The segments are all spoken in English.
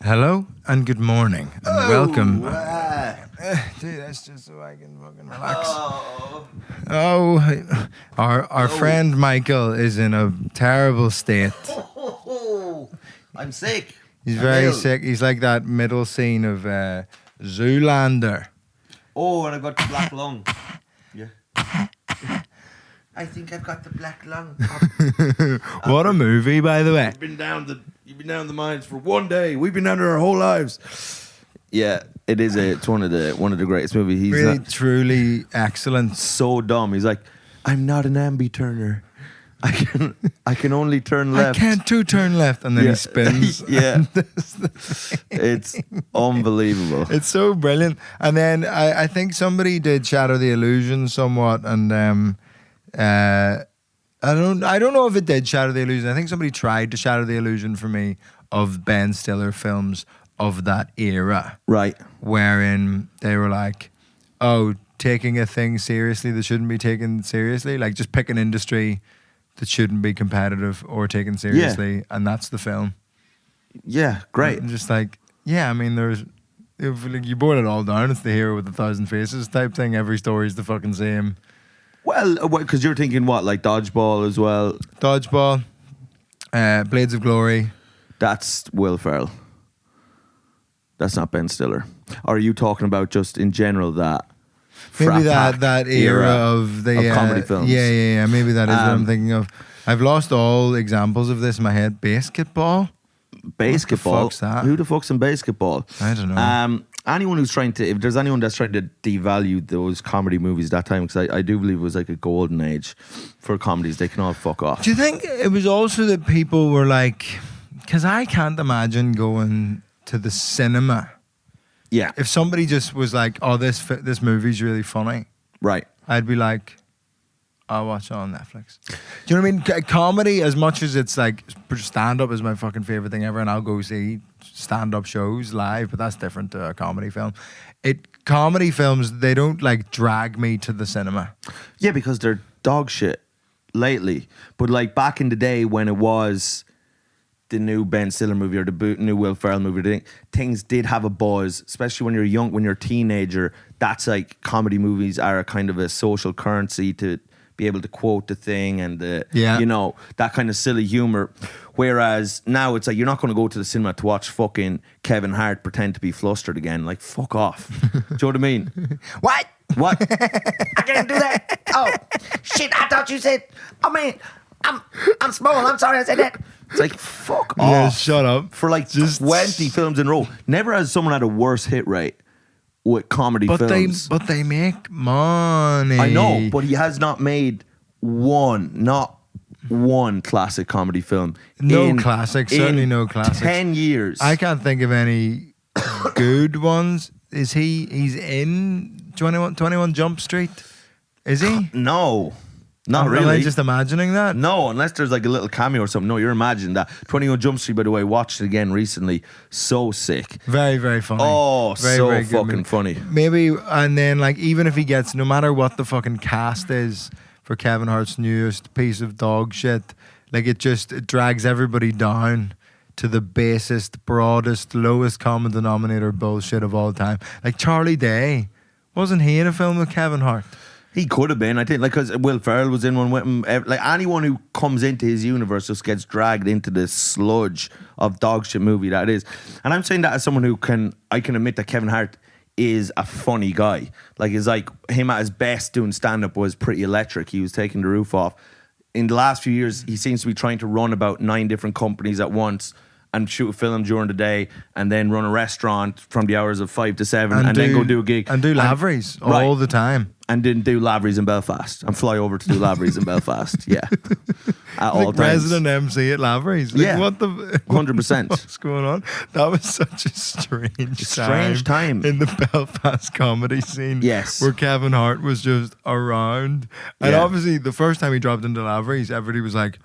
Hello and good morning and welcome. Dude, that's just so I can fucking relax. Our friend Michael is in a terrible state. I'm sick. He's very sick. He's like that middle scene of Zoolander. Oh, and I've got the black lung. Yeah. I think I've got the black lung. What a movie, by the way. You've been down the mines for one day. We've been down there our whole lives. Yeah, it is. It's one of the greatest movies. He's Really, truly excellent. so dumb. He's like, I'm not an ambi turner. I can only turn left. I can't turn left, and then he spins. Yeah, it's unbelievable. It's so brilliant. And then I think somebody did shatter the illusion somewhat, and I don't know if it did shatter the illusion. I think somebody tried to shatter the illusion for me of Ben Stiller films of that era, Right. wherein they were like, oh, taking a thing seriously that shouldn't be taken seriously, like just pick an industry that shouldn't be competitive or taken seriously, and that's the film. Yeah, great. And just like, yeah, I mean, if like you boil it all down, it's the hero with 1,000 faces type thing. Every story's the fucking same. Well, because you're thinking what, like Dodgeball as well? Dodgeball, Blades of Glory. That's Will Ferrell. That's not Ben Stiller. Or are you talking about just in general that? Maybe Frat that Pack era of the comedy films. Yeah. Maybe that is what I'm thinking of. I've lost all examples of this in my head. Basketball. Basketball. What the fuck's that? Who the fuck's in basketball? I don't know. Anyone who's if there's anyone that's trying to devalue those comedy movies at that time, because I do believe it was like a golden age for comedies, they can all fuck off. Do you think it was also that people were like, because I can't imagine going to the cinema. Yeah. If somebody just was like, oh, this movie's really funny, Right. I'd be like, I'll watch it on Netflix. Do you know what I mean? Comedy, as much as it's like, stand-up is my fucking favourite thing ever, and I'll go see stand-up shows live, but that's different to a comedy film. Comedy films, they don't like drag me to the cinema. Yeah, because they're dog shit lately. But like back in the day when it was the new Ben Stiller movie or the new Will Ferrell movie, things did have a buzz, especially when you're young, when you're a teenager. That's like, comedy movies are a kind of a social currency to be able to quote the thing and you know, that kind of silly humor. Whereas now it's like, you're not going to go to the cinema to watch fucking Kevin Hart pretend to be flustered again. Like, fuck off. Do you know what I mean? What? I didn't do that. Oh, shit, I thought you said, I mean, I'm small. I'm sorry I said that. It's like, fuck Yeah, off. shut up. For like just 20 films in a row. Never has someone had a worse hit rate with comedy films. But they make money. I know, but he has not made not one classic comedy film. Certainly no classics. 10 years. I can't think of any good ones. He's in 21 Jump Street? Is he? No. Not really. Am I just imagining that? No, unless there's like a little cameo or something. No, you're imagining that. 21 Jump Street, by the way, watched it again recently. So sick. Very, very funny. Oh, very, so very good fucking movie. funny. Maybe, and then like, even if he gets, no matter what the fucking cast is for Kevin Hart's newest piece of dog shit, like it drags everybody down to the basest, broadest, lowest common denominator bullshit of all time. Like Charlie Day, wasn't he in a film with Kevin Hart? He could have been, I think, like, because Will Ferrell was in one with him. Like, anyone who comes into his universe just gets dragged into this sludge of dog shit movie that is. And I'm saying that as someone I can admit that Kevin Hart is a funny guy. Like, it's like him at his best doing stand-up was pretty electric. He was taking the roof off. In the last few years, he seems to be trying to run about 9 different companies at once and shoot a film during the day and then run a restaurant from the hours of 5 to 7 and then go do a gig. And do Laveries all the time. And didn't do Laveries in Belfast and fly over to do Laveries in Belfast. Yeah. At all like times. Resident MC at Laveries. Like, Yeah. What the 100%. What's going on? That was such a strange time in the Belfast comedy scene. Yes. Where Kevin Hart was just around. And Yeah. obviously the first time he dropped into Laveries, everybody was like,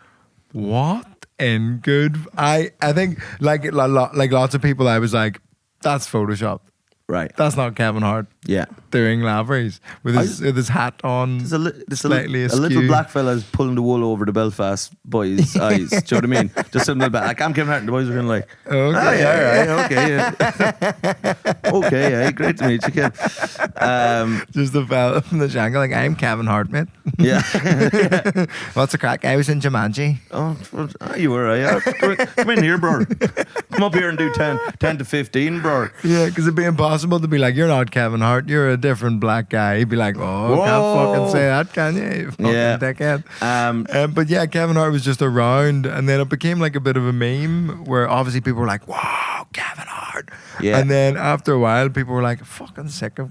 what in good... I think like lots of people, I was like, that's Photoshopped. Right. That's not Kevin Hart. Yeah. doing laveries with his hat on, slightly a askew. little black fella's pulling the wool over the Belfast boys' eyes. Do you know what I mean? Just something about like I'm Kevin Hart, and the boys are kind of like, Okay. oh yeah, all right, okay, yeah, okay, yeah, great to meet you, kid. Just the fella from the jungle, like, I'm Kevin Hart, mate. Yeah. What's the crack? I was in Jumanji. Oh, you were, yeah. Come in here, bro. Come up here and do 10 to 15, bro. Yeah, because it'd be impossible to be like, you're not Kevin Hart, you're a different black guy. He'd be like, oh, Whoa. can't fucking say that, can you? You fucking Yeah. dickhead. But yeah, Kevin Hart was just around, and then it became like a bit of a meme where obviously people were like, wow, Kevin Hart. Yeah. And then after a while, people were like, fucking sick of.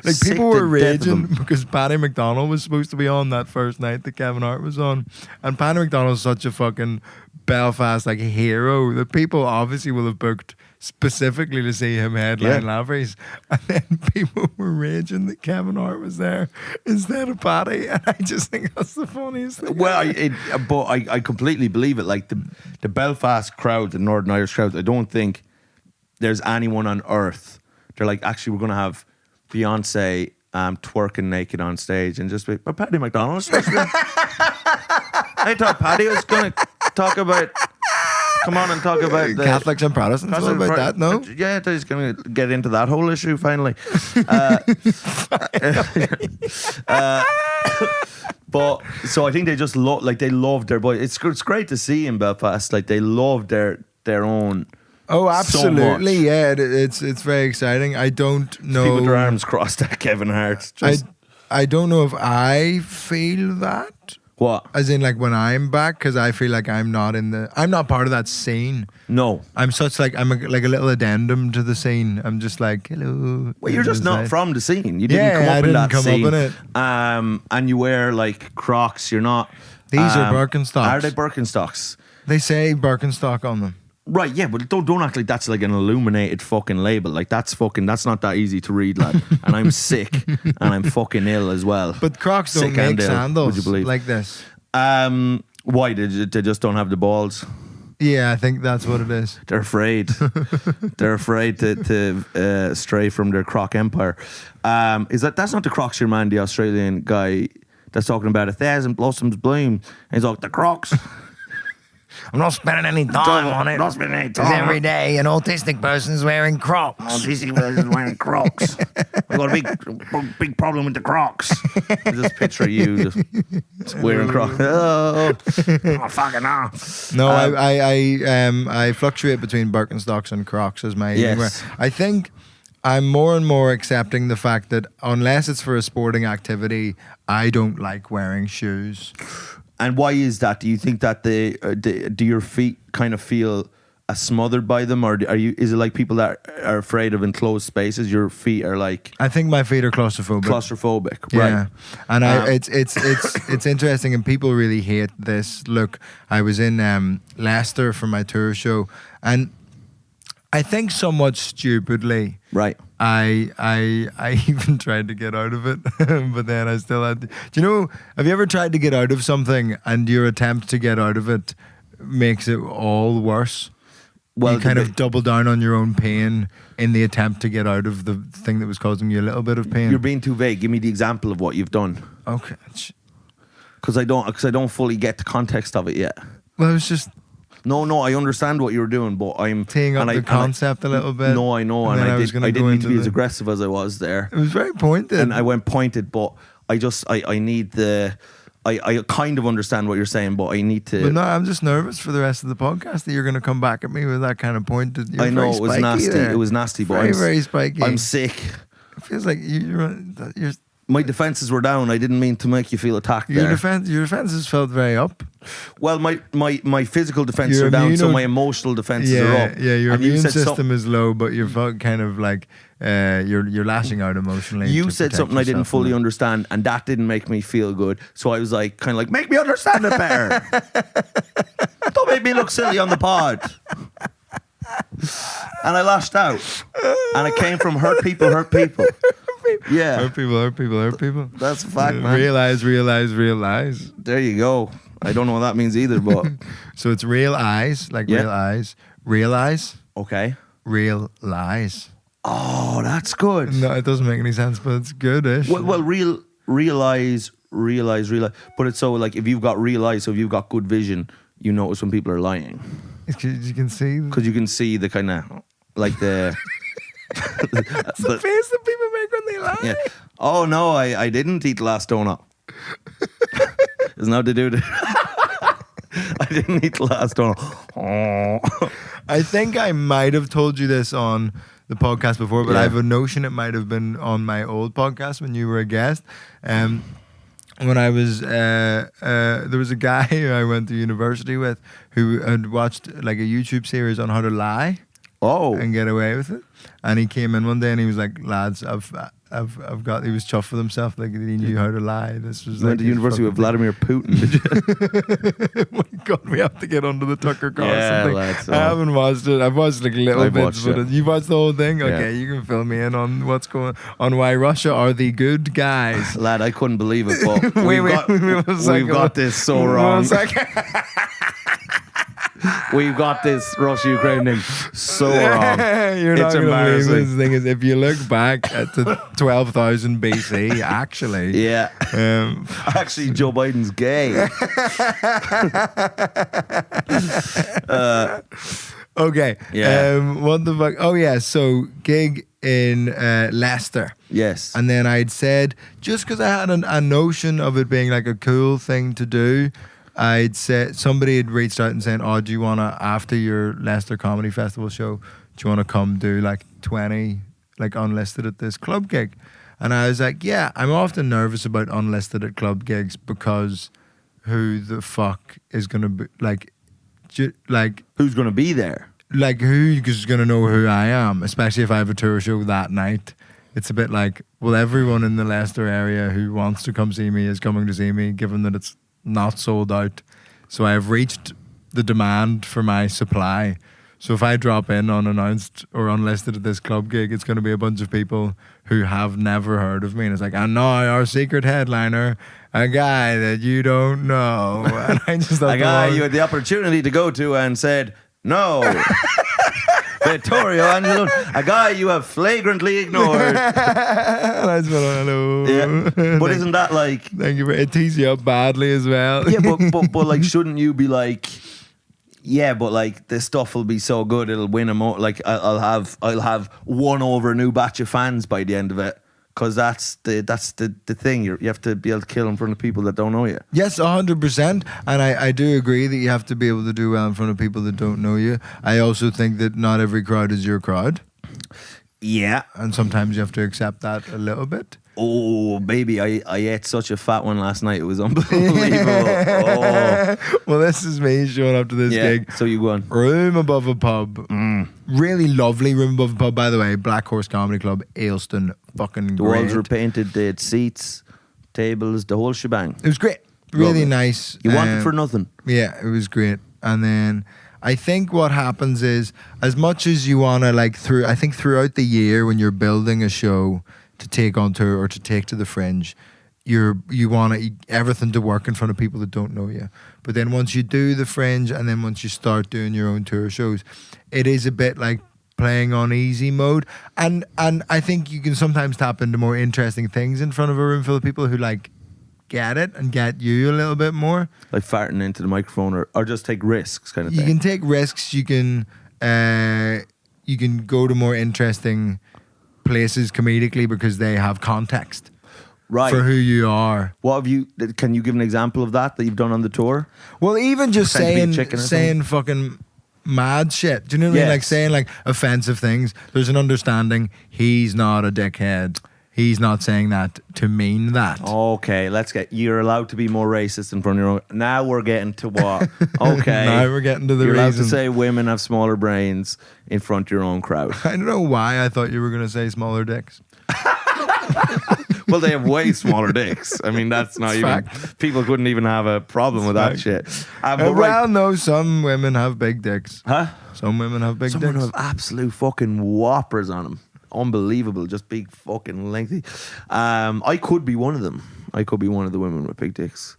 Like, Sick people were to death of raging him. because Paddy McDonald was supposed to be on that first night that Kevin Hart was on. And Paddy McDonald's such a fucking Belfast like hero that people obviously will have booked specifically to see him headline laveries. And then people were raging that Kevin Hart was there instead of Paddy. And I just think that's the funniest thing. Well, but I completely believe it. Like the Belfast crowd, the Northern Irish crowd, I don't think there's anyone on earth. They're like, actually, we're going to have Beyonce twerking naked on stage and just be, but Paddy McDonald's. I thought Paddy was going to talk about, come on and talk about the Catholics and Protestants. What about that? No? Yeah, he's going to get into that whole issue finally. But so I think they just they love their boy. It's great to see in Belfast. Like they love their own. Oh, absolutely. So much. Yeah, it's very exciting. I don't know. People with their arms crossed at Kevin Hart. Just, I don't know if I feel that. what? As in, like, when I'm back, because I feel like I'm not part of that scene. No. I'm such like, I'm like a little addendum to the scene. I'm just like, hello. Well, you're just not from the scene. You didn't Yeah, come up I in didn't that come up scene. in it. And you wear like Crocs. You're not. These are Birkenstocks. Are they Birkenstocks? They say Birkenstock on them. Right, yeah, but don't act like that's like an illuminated fucking label. Like that's not that easy to read, lad. And I'm sick and I'm fucking ill as well. But Crocs don't Sick and make ill, sandals would you believe? like this. Why? They just don't have the balls. Yeah, I think that's what it is. They're afraid. They're afraid to stray from their Croc empire. That's not the Crocs, your man, the Australian guy that's talking about 1,000 blossoms bloom. He's like, the Crocs. I'm not spending any time on it. Not spending any 'Cause time. every day an autistic person's wearing Crocs. Autistic person's wearing Crocs. I've got a big problem with the Crocs. I just picture you just wearing Crocs. Oh, fucking off. No, I fluctuate between Birkenstocks and Crocs as my evening wear. Yes. I think I'm more and more accepting the fact that unless it's for a sporting activity, I don't like wearing shoes. And why is that? Do you think that do your feet kind of feel smothered by them, or is it like people that are afraid of enclosed spaces? Your feet are like I think my feet are claustrophobic. right? Yeah, and it's interesting, and people really hate this. Look, I was in Leicester for my tour show, and I think somewhat stupidly, Right. I even tried to get out of it, but then I still had to. Do you know, have you ever tried to get out of something and your attempt to get out of it makes it all worse? Well, you kind of double down on your own pain in the attempt to get out of the thing that was causing you a little bit of pain. You're being too vague. Give me the example of what you've done, Okay. because I don't fully get the context of it yet. Well, it was just No, I understand what you were doing, but I'm teeing up the concept a little bit. No, I know, and then I was gonna didn't go mean to into be as aggressive as I was there. It was very pointed. And I went pointed, but I need the. I kind of understand what you're saying, but I need to. But no, I'm just nervous for the rest of the podcast that you're going to come back at me with that kind of pointed. You're I know very it was spiky nasty. there. It was nasty, but Very, very spiky. I'm sick. It feels like you're My defenses were down. I didn't mean to make you feel attacked your there. defenses felt very up. Well, my physical defenses Your are down, so immune- my emotional defenses are up. Yeah, your And you immune said system is low, but you're kind of like you're lashing out emotionally. You to said protect something I didn't yourself from fully it. understand, and that didn't make me feel good. So I was like, kind of like, make me understand it better. Don't make me look silly on the pod. And I lashed out, and it came from hurt people. Yeah, Hurt people. that's a fact, man. Realize. There you go. I don't know what that means either, but So it's real eyes, like Yeah. real eyes. Realize, okay. real lies. Oh, that's good. No, it doesn't make any sense, but it's good-ish. Well, realize. But it's so like if you've got real eyes, so if you've got good vision, you notice when people are lying. It's 'cause you can see. Because you can see the kind of like the. That's the face that people make when they lie. Yeah. Oh no, I didn't eat the last donut. There's nothing to do with it. I didn't eat the last donut. Oh. I think I might have told you this on the podcast before, but I have a notion it might have been on my old podcast when you were a guest. When I was, there was a guy who I went to university with who had watched like a YouTube series on how to lie. Oh. And get away with it. And he came in one day and he was like, lads, I've got, he was chuffed with himself, like he knew how to lie. This was went to university with Vladimir Putin, did you? Oh my God, we have to get onto the Tucker Carlson Yeah, thing. lads, I haven't watched it. I've watched like little bits, but you watched the whole thing? Okay, you can fill me in on what's going on, why Russia are the good guys. Lad, I couldn't believe it, but we've got this so wrong. We've got this Russia-Ukraine thing so wrong. You're It's not going to believe embarrassing. this thing is if you look back at the 12,000 BC, actually. Yeah. Actually, Joe Biden's gay. Okay. Yeah. What the fuck? Oh, yeah. So, gig in Leicester. Yes. And then I'd said, just because I had a notion of it being like a cool thing to do, I'd said, somebody had reached out and said, oh, do you want to, after your Leicester Comedy Festival show, do you want to come do like 20, like unlisted at this club gig? And I was like, yeah, I'm often nervous about unlisted at club gigs because who the fuck is going to be, like, who's going to be there? Like, who is going to know who I am, especially if I have a tour show that night? It's a bit like, well, everyone in the Leicester area who wants to come see me is coming to see me, given that it's not sold out. So I have reached the demand for my supply. So if I drop in unannounced or unlisted at this club gig, it's going to be a bunch of people who have never heard of me. And it's like, and now our secret headliner, a guy that you don't know. And I just A guy you had the opportunity to go to and said, no. Vittorio Angelone, a guy you have flagrantly ignored. And I just went, hello. Yeah. But isn't that like... Thank you. It tees you up badly as well. Yeah, but like, shouldn't you be like... Yeah, but like this stuff will be so good it'll win them. Like I'll have won over a new batch of fans by the end of it, because that's the thing. You have to be able to kill in front of people that don't know you. Yes, 100%. And I do agree that you have to be able to do well in front of people that don't know you. I also think that not every crowd is your crowd. Yeah, And sometimes you have to accept that a little bit. Oh, baby, I ate such a fat one last night. It was unbelievable. Oh. Well, this is me showing up to this gig. So you go on. Room above a pub. Really lovely room above a pub, by the way. Black Horse Comedy Club, Ayleston. Fucking The great. walls were painted, they had seats, tables, the whole shebang. It was great. Really Lovely. nice. You want it for nothing. Yeah, it was great. And then I think what happens is, as much as you want to, like, I think throughout the year when you're building a show to take on tour or to take to the Fringe, you want everything to work in front of people that don't know you. But then once you do the Fringe and then once you start doing your own tour shows, it is a bit like playing on easy mode. And I think you can sometimes tap into more interesting things in front of a room full of people who like get it and get you a little bit more. Like farting into the microphone or just take risks kind of You thing. can take risks. You can go to more interesting places comedically because they have context Right. for who you are. What have you? Can you give an example of that you've done on the tour? Well, even just Pretend to be a chicken or saying fucking mad shit. Do you know what I mean? Yes. Like saying like offensive things. There's an understanding. He's not a dickhead. He's not saying that to mean that. Okay, you're allowed to be more racist in front of your own. Now we're getting to what? Okay. Now we're getting to the You're allowed reason. to say women have smaller brains in front of your own crowd. I don't know why I thought you were going to say smaller dicks. Well, they have way smaller dicks. I mean, that's not It's even... fact. People couldn't even have a problem with that fact. shit. But Well, right. no, some women have big dicks. Huh? Some women have big Someone dicks. have absolute fucking whoppers on them. Unbelievable, just big fucking lengthy. I could be one of them. I could be one of the women with big dicks.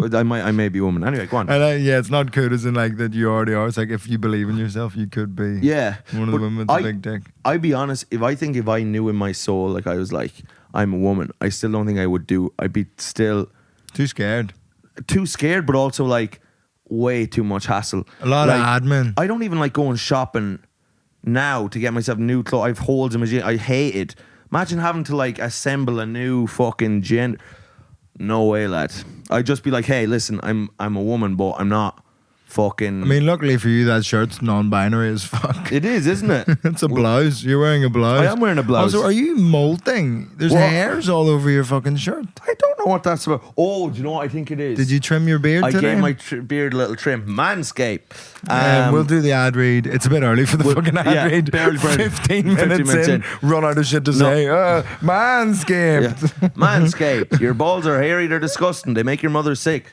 But I may be a woman. Anyway, go on. And yeah, it's not cool as in like that you already are. It's like if you believe in yourself, you could be Yeah. one of the But women with a big dick. I'd be honest, if I knew in my soul, like I was like, I'm a woman, I still don't think I would do. I'd be still Too scared. too scared, but also like way too much hassle. A lot Like, of admin. I don't even like going shopping now to get myself new clothes. I've holes in my jeans. I hate it. Imagine having to like assemble a new fucking gender. No way, lad. I'd just be like, hey, listen, I'm a woman, but I'm not fucking. I mean, luckily for you, that shirt's non-binary as fuck. it is, isn't it? It's a blouse. You're wearing a blouse. I am wearing a blouse. Also, are you molting? There's What? hairs all over your fucking shirt. I don't know what that's about. Oh, do you know what I think it is? Did you trim your beard I today? gave my beard a little trim. Manscape. We'll do the ad read. It's a bit early for the fucking ad yeah, read. barely for 15 minutes in, run out of shit to say. Manscaped. Yeah. Manscaped. Your balls are hairy. They're disgusting. They make your mother sick.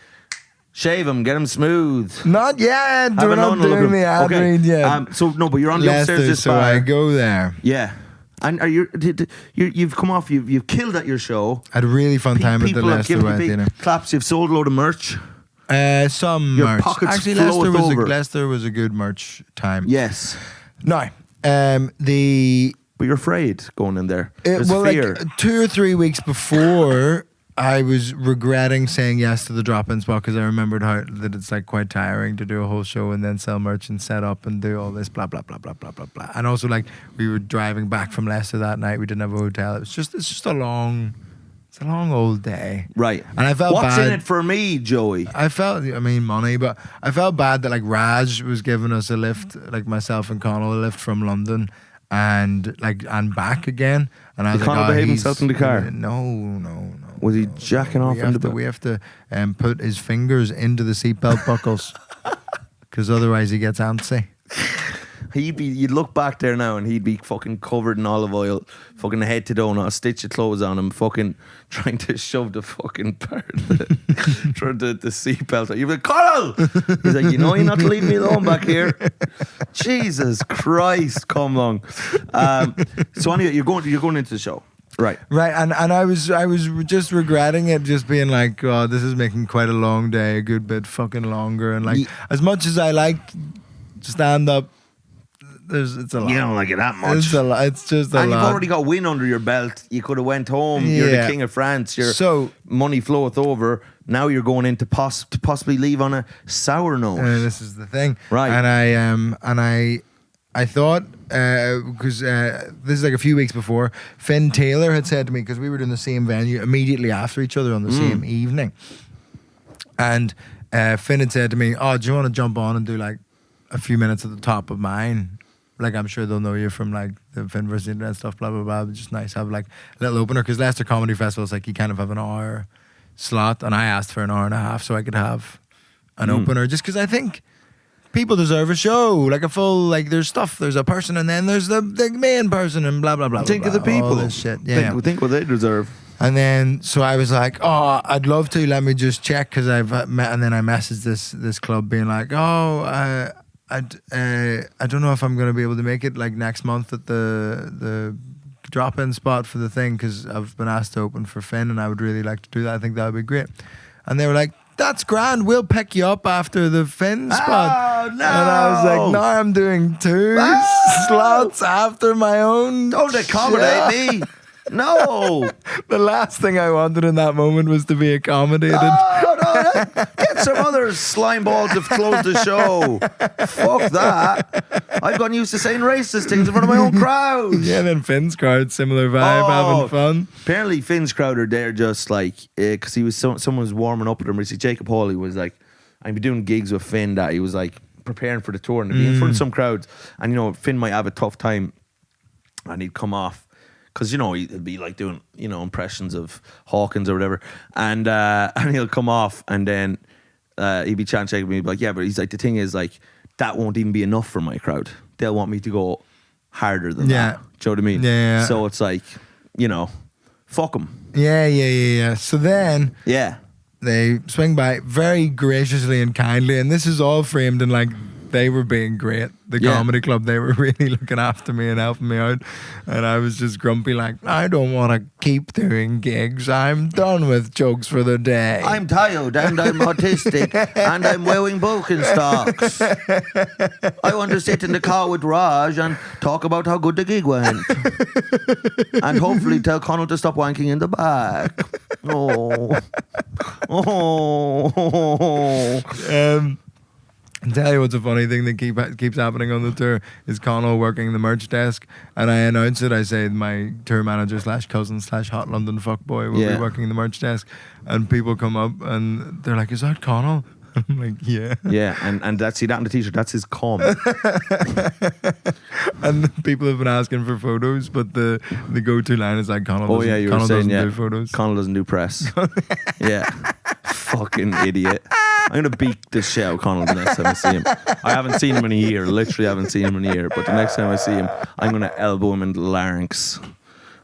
Shave them. Get them smooth. Not yet. Have We're an not on look doing at 'em. the ad Okay. read yet. So no, but you're on the upstairs Leicester, this so bar. I go there. Yeah. And are you've come off. You've killed at your show. I had a really fun time at the People have Leicester given you Wet big Dinner. claps. You've sold a load of merch. Some Your merch. pockets Actually, floweth over. Leicester was a good merch time. Yes. Now, the But you're afraid going in there. It, There's well, fear. like 2 or 3 weeks before, I was regretting saying yes to the drop-in spot because I remembered how that it's like quite tiring to do a whole show and then sell merch and set up and do all this blah blah blah blah blah blah blah. And also, like, we were driving back from Leicester that night. We didn't have a hotel. It's just a long old day. Right. And I felt What's bad. in it for me, Joey? I mean, money, but I felt bad that like Raj was giving us a lift, like myself and Connell, a lift from London and back again. And I was Did like, Connell oh, behave he's- himself in the car? No. Was he jacking off in the back? We have to put his fingers into the seatbelt buckles because otherwise he gets antsy. You'd look back there now and he'd be fucking covered in olive oil, fucking head to toe, not a stitch of clothes on him, fucking trying to shove the fucking part of the seatbelt. You'd be like, Carl! He's like, you know you're not to leave me alone back here. Jesus Christ, come along. So anyway, you're going into the show. Right. And I was just regretting it, just being like, oh, this is making quite a long day, a good bit fucking longer. And like, as much as I like stand up, it's a lot. You don't like it that much. It's a lot. It's just a And lot. you've already got a win under your belt. You could have went home. You're the Yeah. king of France. Your So- money floweth over. Now you're going in to possibly leave on a sour note. This is the thing, Right. And I thought because this is like a few weeks before, Finn Taylor had said to me, because we were doing the same venue immediately after each other on the same evening, and Finn had said to me, "Oh, do you want to jump on and do like a few minutes at the top of mine? Like, I'm sure they'll know you from like the Finverse and stuff, blah blah blah. It's just nice to have like a little opener, because Leicester Comedy Festival is like you kind of have an hour slot, and I asked for an hour and a half so I could have an opener, just because I think people deserve a show, like a full, like there's a person and then there's the main person and blah blah blah. Think blah, of the blah, all people. this shit. Yeah. Think what they deserve. And then so I was like, oh, I'd love to. Let me just check, because I've met, and then I messaged this club being like, oh, I don't know if I'm gonna be able to make it like next month at the drop-in spot for the thing, because I've been asked to open for Finn and I would really like to do that. I think that would be great. And they were like, that's grand, we'll pick you up after the Finn spot. Oh, no. And I was like, no, I'm doing 2 slots after my own. Don't accommodate me. No. The last thing I wanted in that moment was to be accommodated. No. Get some other slime balls to close the show. Fuck that. I've gotten used to saying racist things in front of my own crowd. Yeah, and then Finn's crowd, similar vibe, having fun. Apparently, Finn's crowd are there just like because he was someone was warming up with him. See, Jacob Hawley was like, I'd be doing gigs with Finn that he was like preparing for the tour and he'd be in front of some crowds, and you know Finn might have a tough time, and he'd come off. Because, you know, he'd be like doing, you know, impressions of Hawkins or whatever. And he'll come off and then he'd be chatting, he'd be like, yeah, but he's like, the thing is, like, that won't even be enough for my crowd. They'll want me to go harder than that. Do you know what I mean? Yeah. So it's like, you know, fuck them. Yeah. So then Yeah. they swing by very graciously and kindly, and this is all framed in like they were being great. The comedy club, they were really looking after me and helping me out. And I was just grumpy, like, I don't want to keep doing gigs. I'm done with jokes for the day. I'm tired and I'm autistic and I'm wearing Birkenstocks. I want to sit in the car with Raj and talk about how good the gig went. And hopefully tell Connell to stop wanking in the back. Oh. I'll tell you what's a funny thing that keeps happening on the tour is Connell working the merch desk, and I announce it. I say my tour manager / cousin / hot London fuckboy will be working the merch desk, and people come up and they're like, "Is that Connell?" I'm like, "Yeah." Yeah, and that's, see that on the t-shirt, that's his cum. And people have been asking for photos, but the go-to line is like, Connell Connell doesn't do photos. Connell doesn't do press. Yeah. Fucking idiot. I'm going to beat the shit out of Connell the next time I see him. I haven't seen him in a year. Literally haven't seen him in a year. But the next time I see him, I'm going to elbow him in the larynx.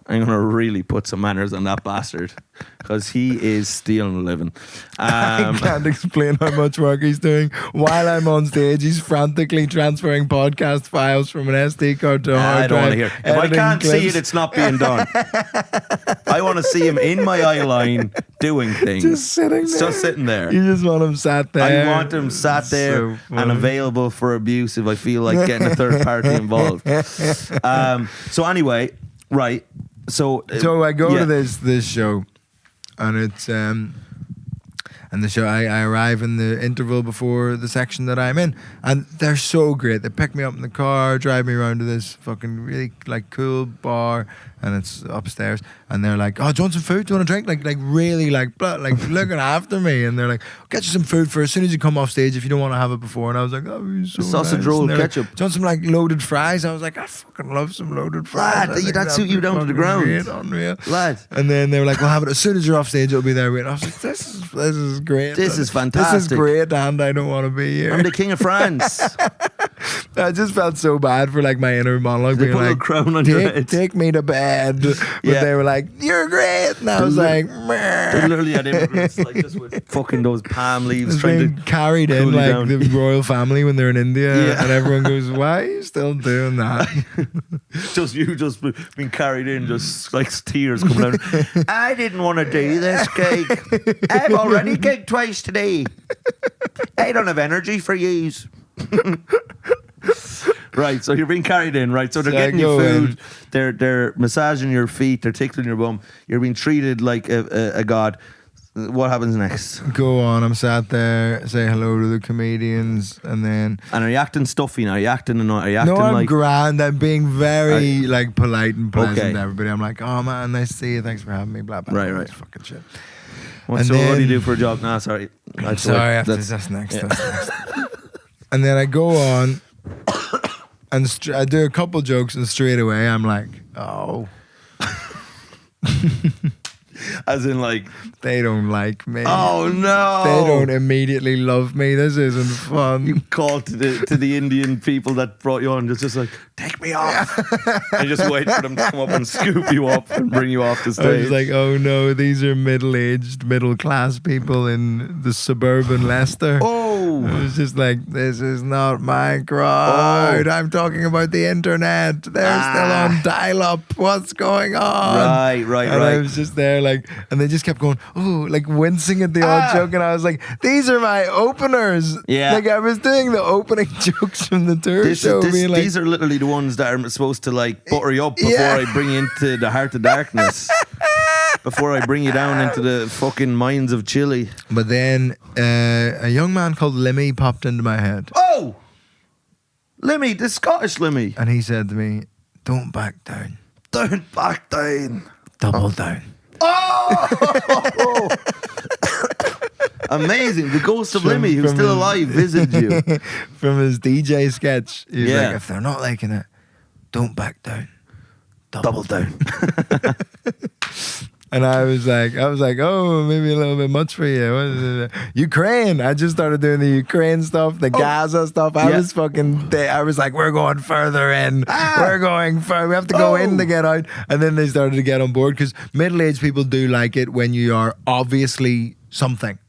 I'm going to really put some manners on that bastard, because he is stealing a living. I can't explain how much work he's doing. While I'm on stage, he's frantically transferring podcast files from an SD card to a hard drive. I don't want to hear. If I can't see it, it's not being done. I want to see him in my eye line doing things. Just sitting there. Just sitting there. You just want him sat there. I want him sat there and available for abuse if I feel like getting a third party involved. So anyway, right. So I go to this show, and it's and the show I arrive in the interval before the section that I'm in, and they're so great. They pick me up in the car, drive me around to this fucking really like cool bar, and it's upstairs, and they're like, "Oh, do you want some food? Do you want a drink?" Like really like looking after me, and they're like, "Get you some food for as soon as you come off stage if you don't want to have it before." And I was like, "Oh, so sausage nice." roll, ketchup. ketchup. Like, do you want some like loaded fries? I was like, I fucking love some loaded fries. Lad, that suit you down to the ground. Great, unreal. Lad. And then they were like, "We'll have it as soon as you're off stage. It'll be there." Waiting. I was like, "This is great. This is fantastic. This is great, and I don't want to be here." I'm the king of France. I just felt so bad for like my inner monologue They being put a like, crown on your head. "Take me to bed." But they were like, "You're great," and I was like, They literally had immigrants like just with fucking those palm leaves trying being to carried in cool you like down. the royal family when they're in India, and everyone goes, "Why are you still doing that?" just being carried in, just like tears coming down. I didn't want to do this gig. I've already gigged twice today. I don't have energy for yous. Right, so you're being carried in, right? So they're getting you food, they're massaging your feet, they're tickling your bum, you're being treated like a god. What happens next? Go on, I'm sat there, say hello to the comedians, and then... And are you acting stuffy now? Are you acting No, I'm like... grand. I'm being very like polite and pleasant to everybody. I'm like, "Oh man, nice to see you. Thanks for having me." Blah blah. Right. Fucking shit. What do you do for a job? No, sorry. Sorry, that's next. That's next. And then I go on, and I do a couple jokes, and straight away I'm like, "Oh." As in, like, they don't like me. Oh no! They don't immediately love me. This isn't fun. You call to the Indian people that brought you on, just like, take me off, and just wait for them to come up and scoop you up and bring you off the stage. I was like, oh no, these are middle-aged, middle-class people in the suburban Leicester. Oh, I was just like, this is not my crowd. I'm talking about the internet. They're still on dial-up. What's going on? Right. And I was just there like, and they just kept going, oh, like wincing at the odd joke, and I was like, these are my openers. Yeah. Like I was doing the opening jokes from the tour show. These are literally the ones that are supposed to like butter you up before I bring you into the heart of darkness. Before I bring you down into the fucking mines of Chile. But then a young man called Limmy popped into my head. Oh! Limmy, the Scottish Limmy. And he said to me, don't back down. Don't back down. Double down. Oh! Amazing. The ghost of Limmy, who's still alive, visited you. From his DJ sketch. He was like, if they're not liking it, don't back down. Double down. And I was like, oh, maybe a little bit much for you. What is it? Ukraine. I just started doing the Ukraine stuff, the Gaza stuff. I was like, we're going further in. We're going further. We have to go in to get out. And then they started to get on board because middle-aged people do like it when you are obviously something.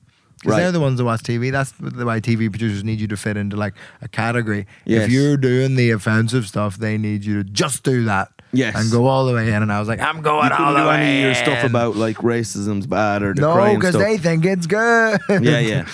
Because Right. they're the ones that watch TV. That's why TV producers need you to fit into like a category. Yes. If you're doing the offensive stuff, they need you to just do that. Yes. And go all the way in. And I was like, I'm going You all couldn't the do way any of your in. stuff about like racism's bad or the No, crime because stuff. they think it's good. Yeah.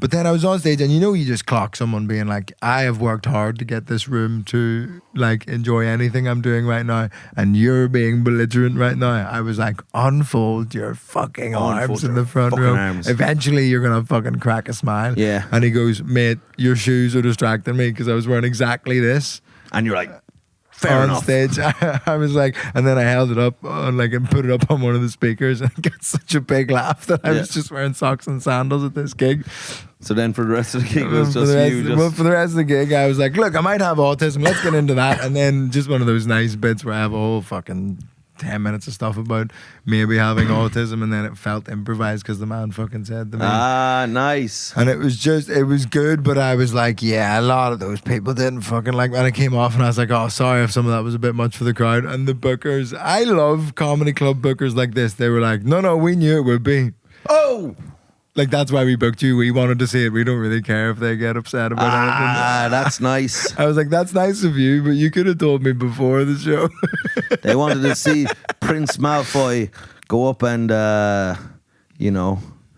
But then I was on stage, and you just clock someone being like, I have worked hard to get this room to like enjoy anything I'm doing right now, and you're being belligerent right now. I was like, unfold your fucking arms in the front fucking row. arms. Eventually, you're gonna fucking crack a smile. Yeah. And he goes, mate, your shoes are distracting me because I was wearing exactly this. And you're like, fair on enough. stage. I was like, and then I held it up on like and put it up on one of the speakers and got such a big laugh that I was just wearing socks and sandals at this gig. So then for the rest of the gig, it was For just the rest- you. well, Just, for the rest of the gig, I was like, look, I might have autism. Let's get into that. And then just one of those nice bits where I have a whole fucking 10 minutes of stuff about maybe having autism, and then it felt improvised because the man fucking said to me. nice. And it was good, but I was like, yeah, a lot of those people didn't fucking like me. And I came off and I was like, oh, sorry if some of that was a bit much for the crowd. And the bookers, I love comedy club bookers like this. They were like, no, we knew it would be. Oh! Like, that's why we booked you. We wanted to see it. We don't really care if they get upset about anything. That's nice. I was like, that's nice of you, but you could have told me before the show. They wanted to see Prince Malfoy go up and,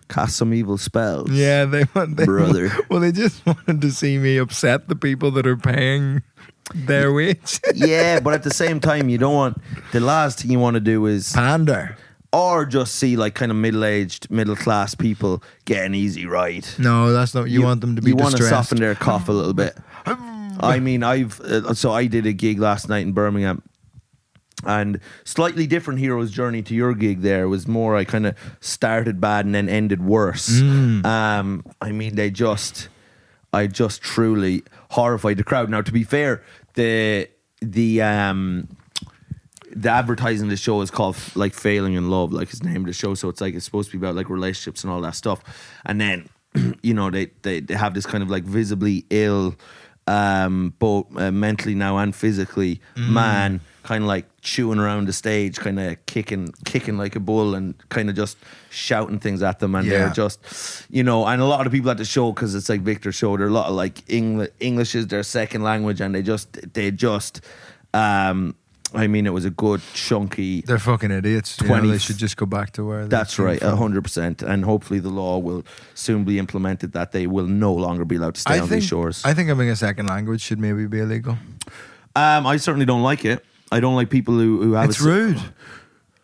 cast some evil spells. Yeah, they Brother. Well, they just wanted to see me upset the people that are paying their wage. Yeah, but at the same time, you don't want, the last thing you want to do is, Pander. or just see like kind of middle-aged, middle-class people get an easy ride. No, that's not. You want them to be You want to distressed. soften their cough a little bit. I mean, I did a gig last night in Birmingham, and slightly different hero's journey to your gig. There was more. I kind of started bad and then ended worse. I mean, I just truly horrified the crowd. Now, to be fair, the advertising of the show is called like Failing in Love, like it's the name of the show. So it's like it's supposed to be about like relationships and all that stuff. And then they have this kind of like visibly ill, both mentally now and physically man, kind of like chewing around the stage, kind of kicking like a bull and kind of just shouting things at them. And they're just, and a lot of people at the show, because it's like Victor's show, there are a lot of like English is their second language, and they just I mean, it was a good chunky. They're fucking idiots. 20 They should just go back to where. That's right, 100%. And hopefully the law will soon be implemented that they will no longer be allowed to stay on these shores. I think having a second language should maybe be illegal. I certainly don't like it. I don't like people who have. It's rude.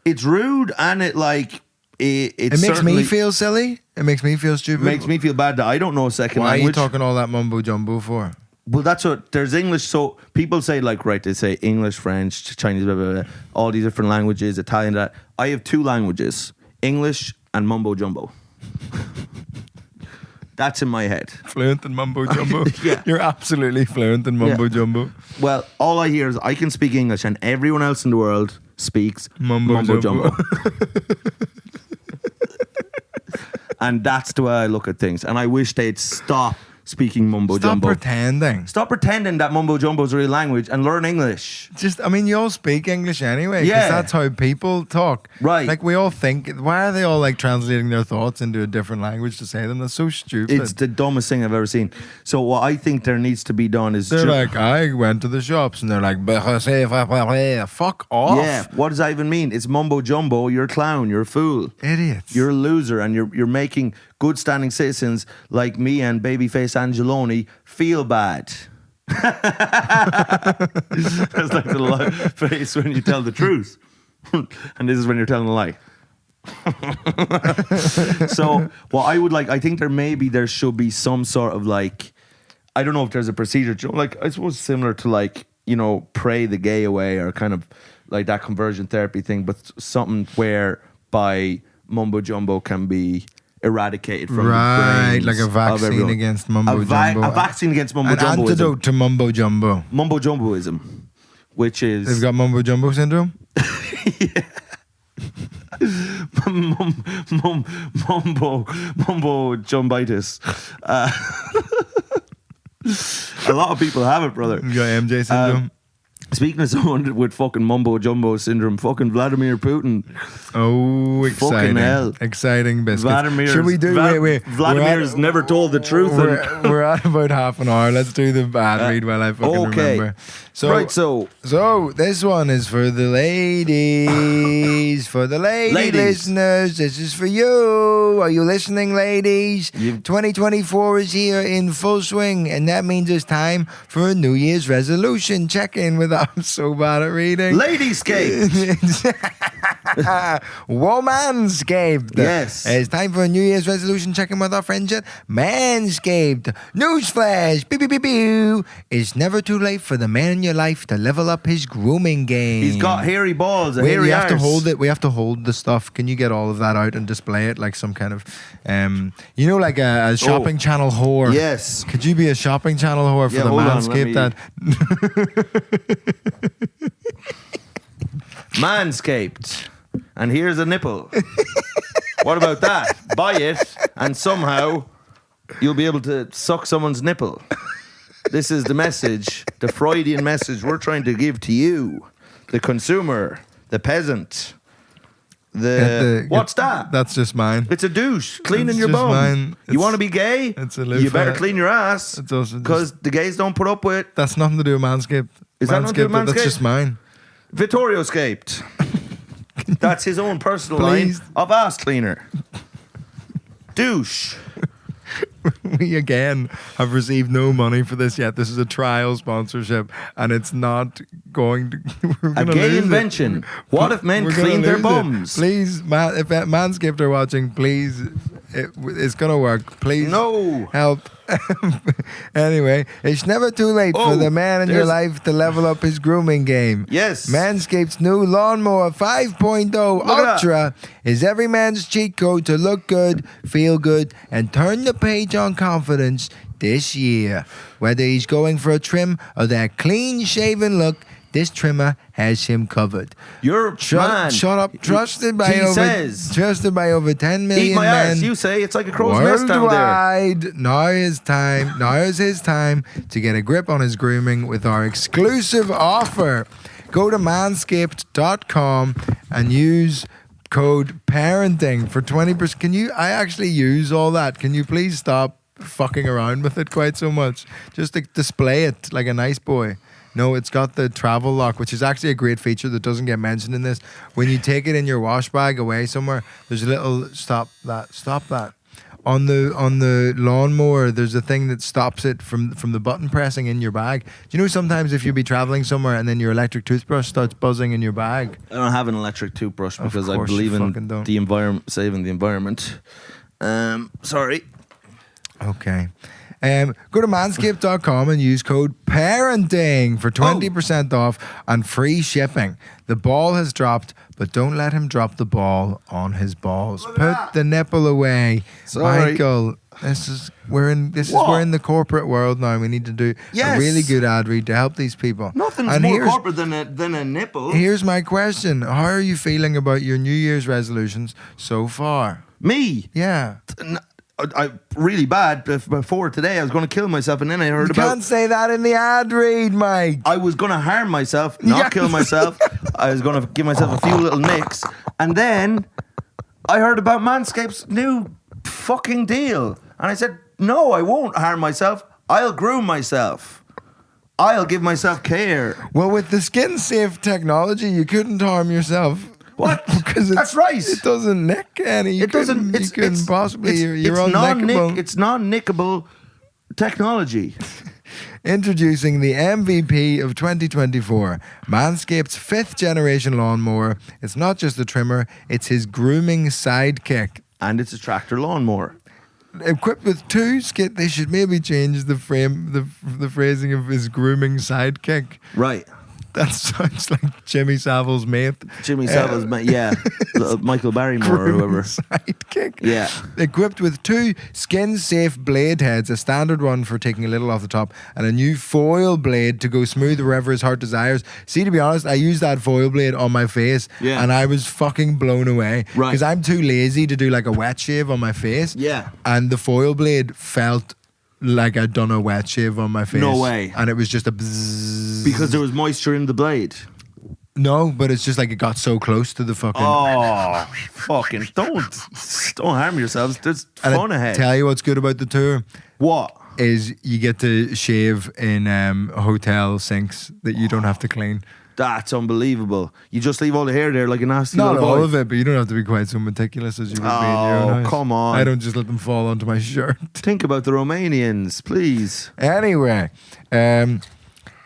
It's rude, and it makes me feel silly. It makes me feel stupid. Makes me feel bad that I don't know a second Why language. are you talking all that mumbo jumbo for? Well, that's what there's English. So people say they say English, French, Chinese, blah, blah, blah, all these different languages, Italian. That I have two languages: English and mumbo jumbo. That's in my head. Fluent in mumbo jumbo. Yeah. You're absolutely fluent in mumbo jumbo. Well, all I hear is I can speak English, and everyone else in the world speaks mumbo jumbo. And that's the way I look at things. And I wish they'd stop speaking mumbo jumbo. Stop Stop pretending that mumbo jumbo is a real language and learn English. You all speak English anyway. 'Cause Yeah. that's how people talk. Right. Like we all think, why are they all like translating their thoughts into a different language to say them? That's so stupid. It's the dumbest thing I've ever seen. So what I think there needs to be done is They're like, I went to the shops and they're like, fuck off. yeah, what does that even mean? It's mumbo jumbo. You're a clown. You're a fool. Idiots. You're a loser, and you're making good standing citizens like me and babyface Angelone feel bad. That's like the face when you tell the truth, and this is when you're telling a lie. So what I would like, I think there should be some sort of like, I don't know if there's a procedure, like I suppose similar to like, pray the gay away, or kind of like that conversion therapy thing, but something whereby mumbo jumbo can be eradicated from the brains like a of vaccine everyone. against mumbo jumbo. A vaccine against mumbo An jumboism. antidote to mumbo jumbo. Mumbo jumboism, which is They've got mumbo jumbo syndrome. mumbo jumbitis. A lot of people have it, brother. You got MJ syndrome. Speaking of someone with fucking mumbo jumbo syndrome, fucking Vladimir Putin. Oh, exciting. Fucking hell. Exciting biscuits. Should we do, wait. Vladimir's never told the truth. We're at about half an hour. Let's do the bad read while I fucking remember. So this one is for the ladies, for the ladies listeners. This is for you. Are you listening, ladies? 2024 is here in full swing, and that means it's time for a New Year's resolution. Check in with us. I'm so bad at reading. Ladyscape. Womanscaped. Yes. It's time for a New Year's resolution. Check in with our friends at Manscaped. Newsflash. Pew, pew, pew, pew. It's never too late for the man in your life to level up his grooming game. He's got hairy balls, a Wait, hairy we have arse. to hold it. We have to hold the stuff. Can you get all of that out and display it like some kind of, like a shopping channel whore? Yes. Could you be a shopping channel whore for the hold on, Manscaped? Manscaped. And here's a nipple. What about that? Buy it, and somehow you'll be able to suck someone's nipple. This is the message, the Freudian message we're trying to give to you, the consumer, the peasant. What's that? That's just mine. It's a douche cleaning It's your just bum. mine. You want to be gay? It's a you better clean your ass It's also because the gays don't put up with. That's nothing to do with Manscaped. Is that nothing to do with That's Manscaped? just mine. Vittorio scaped. That's his own personal Please. line of ass cleaner. Douche. We again have received no money for this yet. This is a trial sponsorship, and it's not going to. A gay invention. What if men clean their bums? Please, if Manscaped are watching, please, it's gonna work. Please, No. help. Anyway, it's never too late for the man in your there's- life to level up his grooming game. Yes. Manscaped's new Lawnmower 5.0 Look at Ultra is every man's cheat code to look good, feel good, and turn the page on confidence this year. Whether he's going for a trim or that clean-shaven look, this trimmer has him covered. You're man. Shut up. Trusted by He says. over 10 million Eat my men. arse. You say it's like a crow's nest down there. Worldwide, now is his time to get a grip on his grooming with our exclusive offer. Go to manscaped.com and use code parenting for 20%. I actually use all that? Can you please stop fucking around with it quite so much? Just to display it like a nice boy. No, it's got the travel lock, which is actually a great feature that doesn't get mentioned in this. When you take it in your wash bag away somewhere, there's a little stop that. On the lawnmower, there's a thing that stops it from the button pressing in your bag. Do you know sometimes if you be traveling somewhere and then your electric toothbrush starts buzzing in your bag? I don't have an electric toothbrush Of because I course believe you in fucking don't. the environment, saving the environment. Sorry. Okay. Go to manscaped.com and use code parenting for 20% off and free shipping. The ball has dropped, but don't let him drop the ball on his balls. Put the nipple away. Sorry. Michael, we're in the corporate world now. We need to do a really good ad read to help these people. Nothing's And more corporate than a nipple. Here's my question. How are you feeling about your New Year's resolutions so far? Me? Yeah. I really bad. Before today, I was going to kill myself, and then I heard You about. can't say that in the ad read, Mike. I was going to harm myself, not kill myself. I was going to give myself a few little nicks, and then I heard about Manscaped's new fucking deal, and I said, "No, I won't harm myself. I'll groom myself. I'll give myself care." Well, with the skin safe technology, you couldn't harm yourself. What? Because That's right. It doesn't nick any. It doesn't. You couldn't possibly. You're unnickable. It's non-nickable technology. Introducing the MVP of 2024, Manscaped's 5th generation lawnmower. It's not just a trimmer; it's his grooming sidekick. And it's a tractor lawnmower. Equipped with 2 skid, they should maybe change the phrasing of his grooming sidekick. Right. That sounds like Jimmy Savile's mate. Jimmy Savile's mate, yeah. Michael Barrymore or whoever. Sidekick. Yeah. Equipped with 2 skin-safe blade heads, a standard one for taking a little off the top, and a new foil blade to go smooth wherever his heart desires. See, to be honest, I used that foil blade on my face, and I was fucking blown away. Right. Because I'm too lazy to do like a wet shave on my face. Yeah. And the foil blade felt like I'd done a wet shave on my face. No way. And it was just a bzzz. Because there was moisture in the blade. No, but it's just like it got so close to the fucking... Oh, fucking don't harm yourselves. There's And fun I ahead. tell you what's good about the tour What? is you get to shave in hotel sinks that you don't have to clean. That's unbelievable. You just leave all the hair there like a nasty Not little boy. all of it, but you don't have to be quite so meticulous as you would be in your own house. come on. I don't just let them fall onto my shirt. Think about the Romanians, please. Anyway,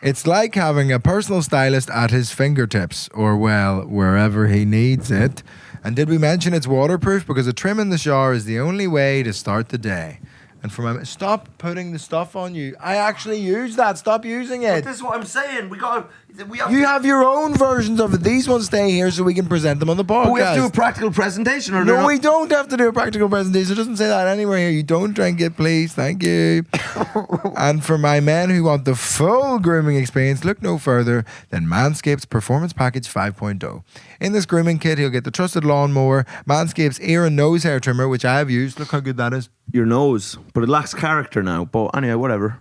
it's like having a personal stylist at his fingertips, or well, wherever he needs it. And did we mention it's waterproof? Because a trim in the shower is the only way to start the day. And for my stop putting the stuff on you. I actually use that. Stop using it. This is what I'm saying. We have You have your own versions of it. These ones stay here so we can present them on the podcast. we have to do a practical presentation, or No, we don't have to do a practical presentation. It doesn't say that anywhere here. You don't drink it, please. Thank you. And for my men who want the full grooming experience, look no further than Manscaped's Performance Package 5.0. In this grooming kit, he'll get the trusted lawnmower, Manscaped's ear and nose hair trimmer, which I have used. Look how good that is. your nose, but it lacks character now. But anyway, whatever.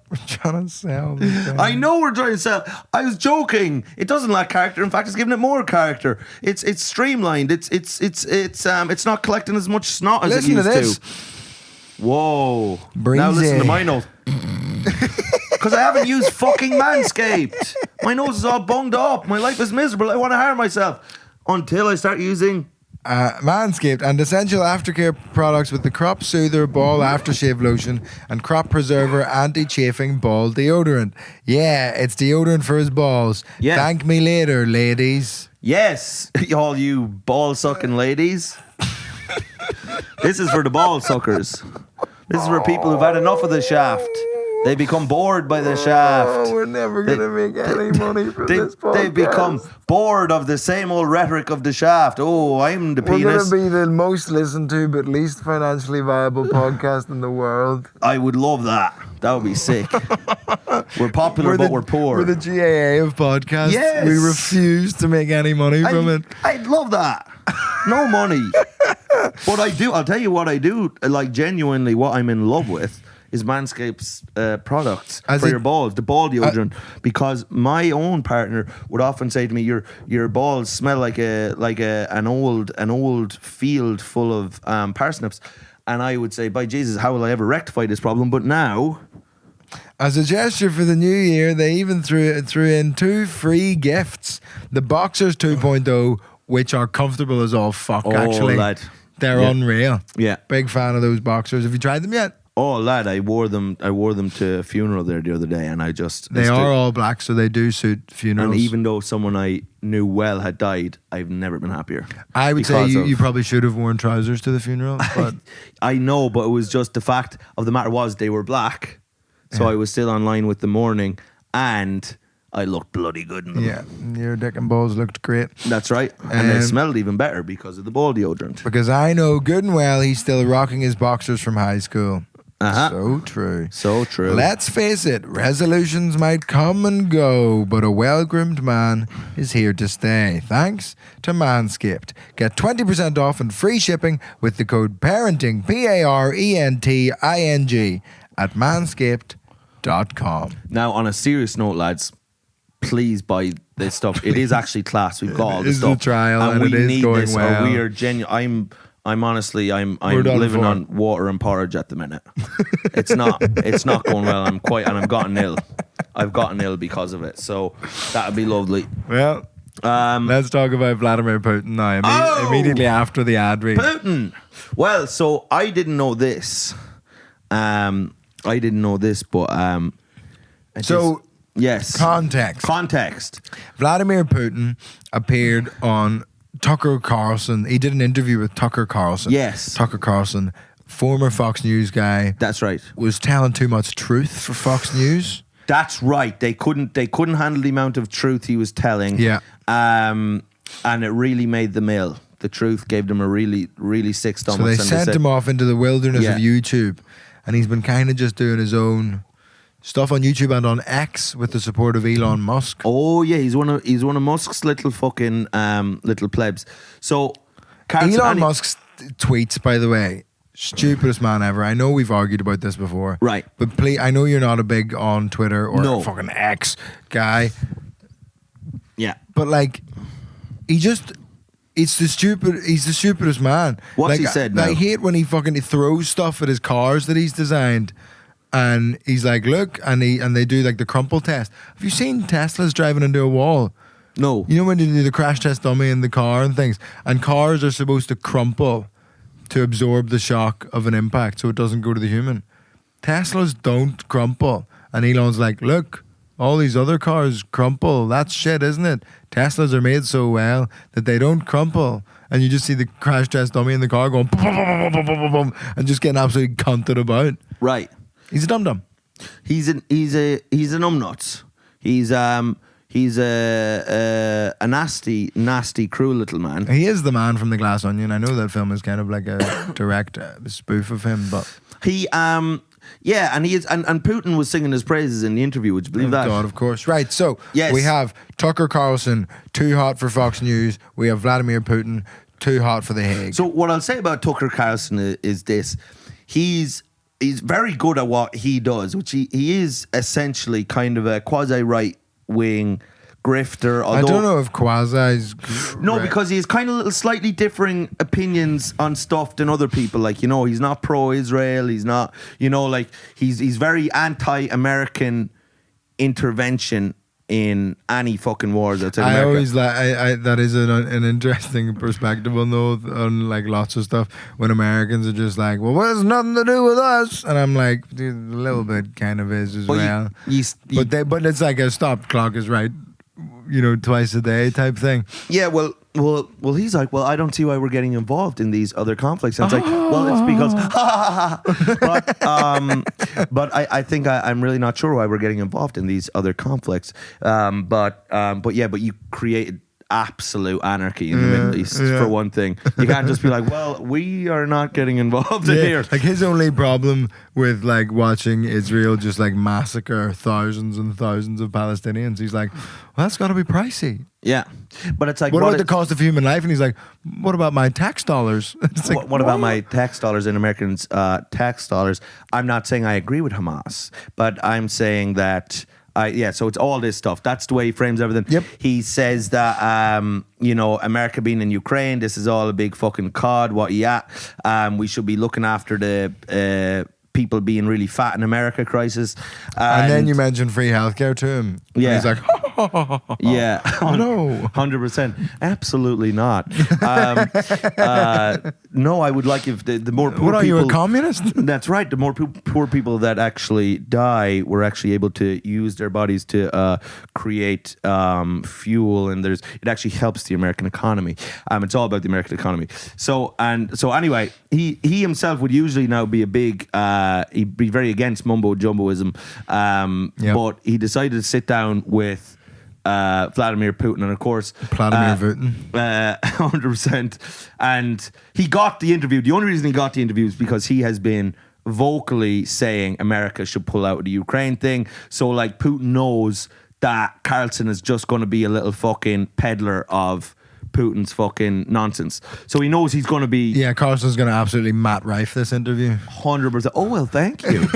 We're trying to sell this thing. I know we're trying to sell. I was joking. It doesn't lack character. In fact, it's giving it more character. It's streamlined. It's not collecting as much snot as Listen it to used this. to. Whoa! Breezy. Now listen to my nose. Because I haven't used fucking Manscaped. My nose is all bunged up. My life is miserable. I want to harm myself until I start using. Manscaped and essential aftercare products with the Crop Soother Ball Aftershave Lotion and Crop Preserver Anti-Chafing Ball Deodorant. Yeah, it's deodorant for his balls. Yeah. Thank me later, ladies. Yes, all you ball sucking ladies. This is for the ball suckers. This is for people who've had enough of the shaft. They become bored by the shaft. Oh, we're never going to make any money from this podcast. They become bored of the same old rhetoric of the shaft. Oh, I'm the We're going penis. to be the most listened to but least financially viable podcast in the world. I would love that. That would be sick. We're popular, but we're poor. We're the GAA of podcasts. Yes. We refuse to make any money from it. I'd love that. No money. But I do. I'll tell you what I do. Like, genuinely, what I'm in love with is Manscaped's products As for it- your balls, the ball deodorant. Because my own partner would often say to me, "Your balls smell like an old field full of parsnips," and I would say, "By Jesus, how will I ever rectify this problem?" But now, As a gesture for the new year, they even threw in 2 free gifts. The Boxers 2.0, which are comfortable as all fuck, actually. lad. They're Yeah. unreal. Yeah. Big fan of those Boxers. Have you tried them yet? oh lad, I wore them to a funeral there the other day, and I just They are all black, so they do suit funerals. And even though someone I knew well had died, I've never been happier. I would say because of- you probably should have worn trousers to the funeral. But I know, but it was just the fact of the matter was they were black, so Yeah. I was still online with the mourning, and I looked bloody good in them. yeah, your dick and balls looked great. That's right, and they Um, smelled even better because of the ball deodorant. Because I know good and well he's still rocking his Boxers from high school. Uh-huh. So true. So true. Let's face it, resolutions might come and go, but a well-groomed man is here to stay. Thanks to Manscaped. Get 20% off and free shipping with the code PARENTING, PARENTING, at manscaped.com. Now, on a serious note, lads, please buy this stuff. It is actually class. We've got all It the is stuff, a trial and we it is need going this. well. Or we are genuine. I'm honestly, I'm We're done living for. on water and porridge at the minute. It's not going well. And I've gotten ill. I've gotten ill because of it. So that'd be lovely. Well, let's talk about Vladimir Putin now. Oh! Immediately after the ad read. Putin. Well, so I didn't know this. But So, yes, context. context. Vladimir Putin appeared on Tucker Carlson. He did an interview with Tucker Carlson. Yes. Tucker Carlson, former Fox News guy, That's right. was telling too much truth for Fox News. That's right. They couldn't handle the amount of truth he was telling. Yeah. And it really made them ill. The truth gave them a really, really sick stomach. So they sent him off into the wilderness Yeah. of YouTube, and he's been kind of just doing his own stuff on YouTube and on X with the support of Elon Musk. Oh yeah, he's one of Musk's little fucking little plebs. So Elon Musk's tweets, by the way, stupidest man ever. I know we've argued about this before. Right. But please, I know you're not a big on Twitter or No. fucking X guy. Yeah. But like, he's the stupidest man. What's like, he said I now? hate when he fucking throws stuff at his cars that he's designed. And he's like, look, and they do like the crumple test. Have you seen Teslas driving into a wall? No. You know when they do the crash test dummy in the car and things, and cars are supposed to crumple to absorb the shock of an impact so it doesn't go to the human. Teslas don't crumple. And Elon's like, look, all these other cars crumple. That's shit, isn't it? Teslas are made so well that they don't crumple. And you just see the crash test dummy in the car going and just getting absolutely cunted about. Right. He's a dum-dum. He's a numbnuts. He's a nasty, cruel little man. He is the man from The Glass Onion. I know that film is kind of like a direct spoof of him, but He yeah, and he is, and Putin was singing his praises in the interview. Would you believe that? God, of course. Right, so Yes. we have Tucker Carlson, too hot for Fox News. We have Vladimir Putin, too hot for The Hague. So what I'll say about Tucker Carlson is this: he's very good at what he does, which he is essentially kind of a quasi right wing grifter. I don't know if Quasi's... No, right. because he has kind of little slightly differing opinions on stuff than other people. Like, you know, he's not pro-Israel. He's not, you know, like he's very anti-American intervention in any fucking wars outside I America. always like that is an interesting perspective on like lots of stuff when Americans are just like, well, it has nothing to do with us, and I'm like, dude, a little bit kind of is as well. But it's like a stopped clock is right, you know, twice a day type thing. Yeah, well, he's like, well, I don't see why we're getting involved in these other conflicts. And it's like, well, it's because, but I think I'm really not sure why we're getting involved in these other conflicts. But you created absolute anarchy in the Middle East for one thing. You can't just be like, well, we are not getting involved in here. Like his only problem with like watching Israel just like massacre thousands and thousands of Palestinians, he's like, well, that's got to be pricey. Yeah, but it's like, What about the cost of human life? And he's like, what about my tax dollars? It's like, what about my tax dollars and Americans' tax dollars? I'm not saying I agree with Hamas, but I'm saying that so it's all this stuff. That's the way he frames everything. Yep. He says that you know, America being in Ukraine, this is all a big fucking cod. What we should be looking after the people being really fat in America crisis. and then you mention free healthcare to him. Yeah. And he's like, yeah, no. 100%, absolutely not. No, I would like if the more poor What are people. you, a communist? That's right. The more poor people that actually die were actually able to use their bodies to create fuel, and it actually helps the American economy. It's all about the American economy. So anyway, he himself would usually now be a big. He'd be very against mumbo jumboism, but he decided to sit down with Vladimir Putin, and of course Vladimir Putin, 100%. And he got the interview. The only reason he got the interview is because he has been vocally saying America should pull out of the Ukraine thing. So like Putin knows that Carlson is just going to be a little fucking peddler of Putin's fucking nonsense. So he knows he's going to be... Yeah, Carlson's going to absolutely Matt Rife this interview. 100%. Oh, well, thank you.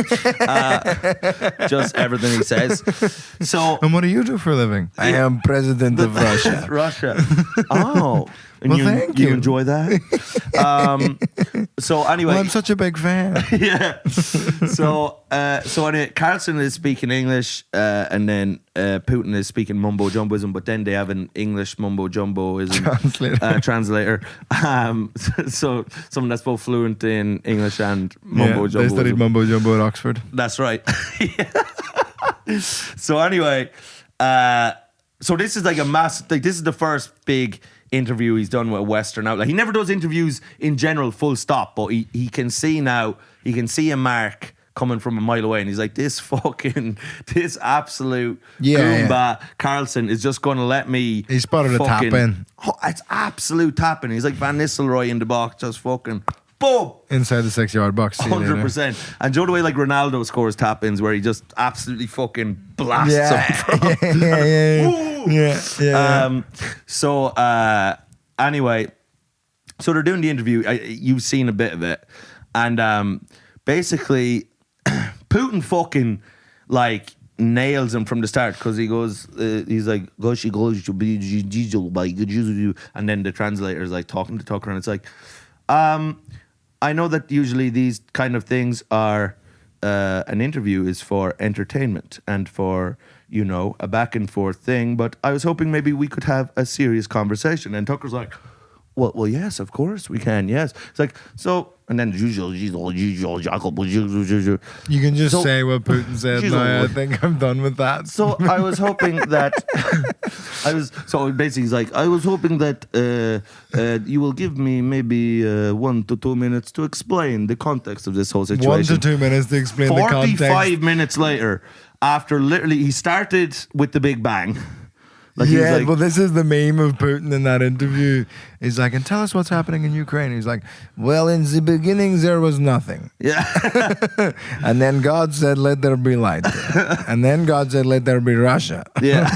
Just everything he says. So... And what do you do for a living? I am president of Russia. Russia. Oh. And Well, thank you. You enjoy that? So anyway... Well, I'm such a big fan. Yeah. So anyway, Carlson is speaking English, and then Putin is speaking mumbo jumboism, but then they have an English mumbo jumboism translator. So someone that's both fluent in English and mumbo jumbo. They studied mumbo jumbo at Oxford. That's right. So anyway, so this is like a this is the first big interview he's done with a Western outlet. He never does interviews in general, full stop, but he can see now, he can see a mark coming from a mile away, and he's like, this absolute goomba Carlson is just going to let me... He spotted a tap in. Oh, it's absolute tapping. He's like Van Nistelrooy in the box, just fucking... Boom! Inside the 6-yard box. 100%. And do you know the way like Ronaldo scores tap-ins where he just absolutely fucking blasts them? Yeah. So anyway, so they're doing the interview. You've seen a bit of it. And basically, Putin fucking like nails him from the start because he goes, he's like, "Goshi goes to be diesel by good use," and then the translator is like talking to Tucker, and it's like, I know that usually these kind of things are an interview is for entertainment and for, you know, a back and forth thing, but I was hoping maybe we could have a serious conversation. And Tucker's like, well, yes, of course we can, yes. It's like, so, and then You can just say what Putin said. No, I think I'm done with that. So I was hoping that so basically he's like, I was hoping that you will give me maybe 1 to 2 minutes to explain the context of this whole situation. 1 to 2 minutes to explain the context. 45 minutes later, after literally he started with the Big Bang. Like yeah, like, well, this is the meme of Putin in that interview. He's like, and tell us what's happening in Ukraine. He's like, well, in the beginning, there was nothing. Yeah. And then God said, let there be light. And then God said, let there be Russia. Yeah.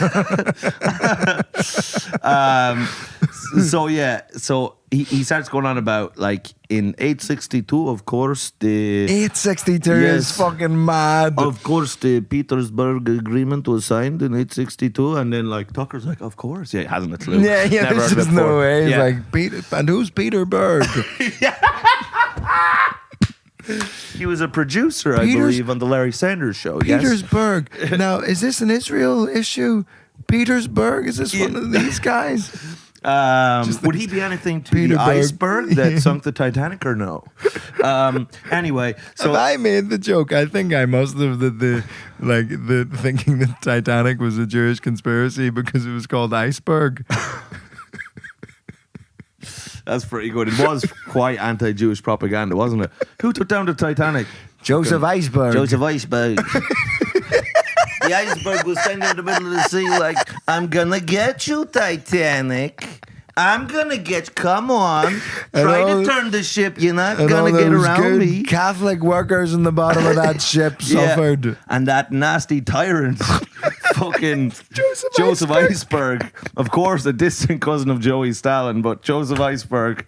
So he starts going on about, like, in 862, of course, the 862 is fucking mad. Of course, the Petersburg Agreement was signed in 862, and then, like, Tucker's like, of course. Yeah, he hasn't a clue. Yeah, Never there's heard just it no before. way. He's Yeah. like, Peter, and who's Peter Berg? He was a producer, I believe, on the Larry Sanders Show. Petersburg. Now, is this an Israel issue? Petersburg? Is this one of these guys? Would he be anything to Peter the Berg. iceberg that sunk the Titanic or no? Anyway, so If I made the joke, I think I must have the thinking that Titanic was a Jewish conspiracy because it was called Iceberg. that's pretty good. It was quite anti-Jewish propaganda, wasn't it? Who took down the Titanic? Joseph Iceberg. Joseph Iceberg. The iceberg was standing in the middle of the sea like, I'm gonna get you, Titanic. I'm gonna get, come on. Try to turn the ship. You're not gonna get around good me. Catholic workers in the bottom of that ship suffered. And that nasty tyrant, fucking Joseph Iceberg. Of course, a distant cousin of Joey Stalin, but Joseph Iceberg.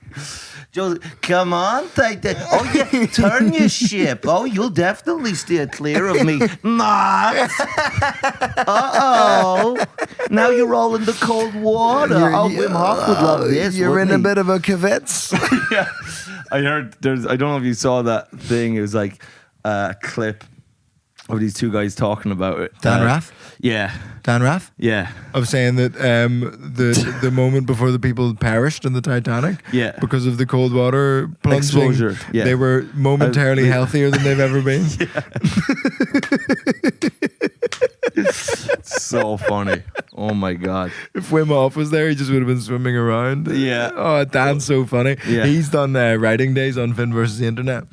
Joseph, come on, Titan. Oh, yeah, turn your ship. Oh, you'll definitely steer clear of me. Not. Uh-oh. Now you're all in the cold water. Wim Hof would love this. You're in wouldn't a bit of a kvetz. Yeah. I heard I don't know if you saw that thing. It was like a clip of these two guys talking about it. Dan Rath? Yeah. Dan Rath? Yeah. Of saying that the moment before the people perished in the Titanic, Yeah. because of the cold water plunging, Exposure, yeah. they were momentarily healthier than they've ever been. So funny. Oh my God. If Wim Hof was there, he just would have been swimming around. Yeah. Oh, Dan's so funny. Yeah. He's done writing days on Finn versus the Internet.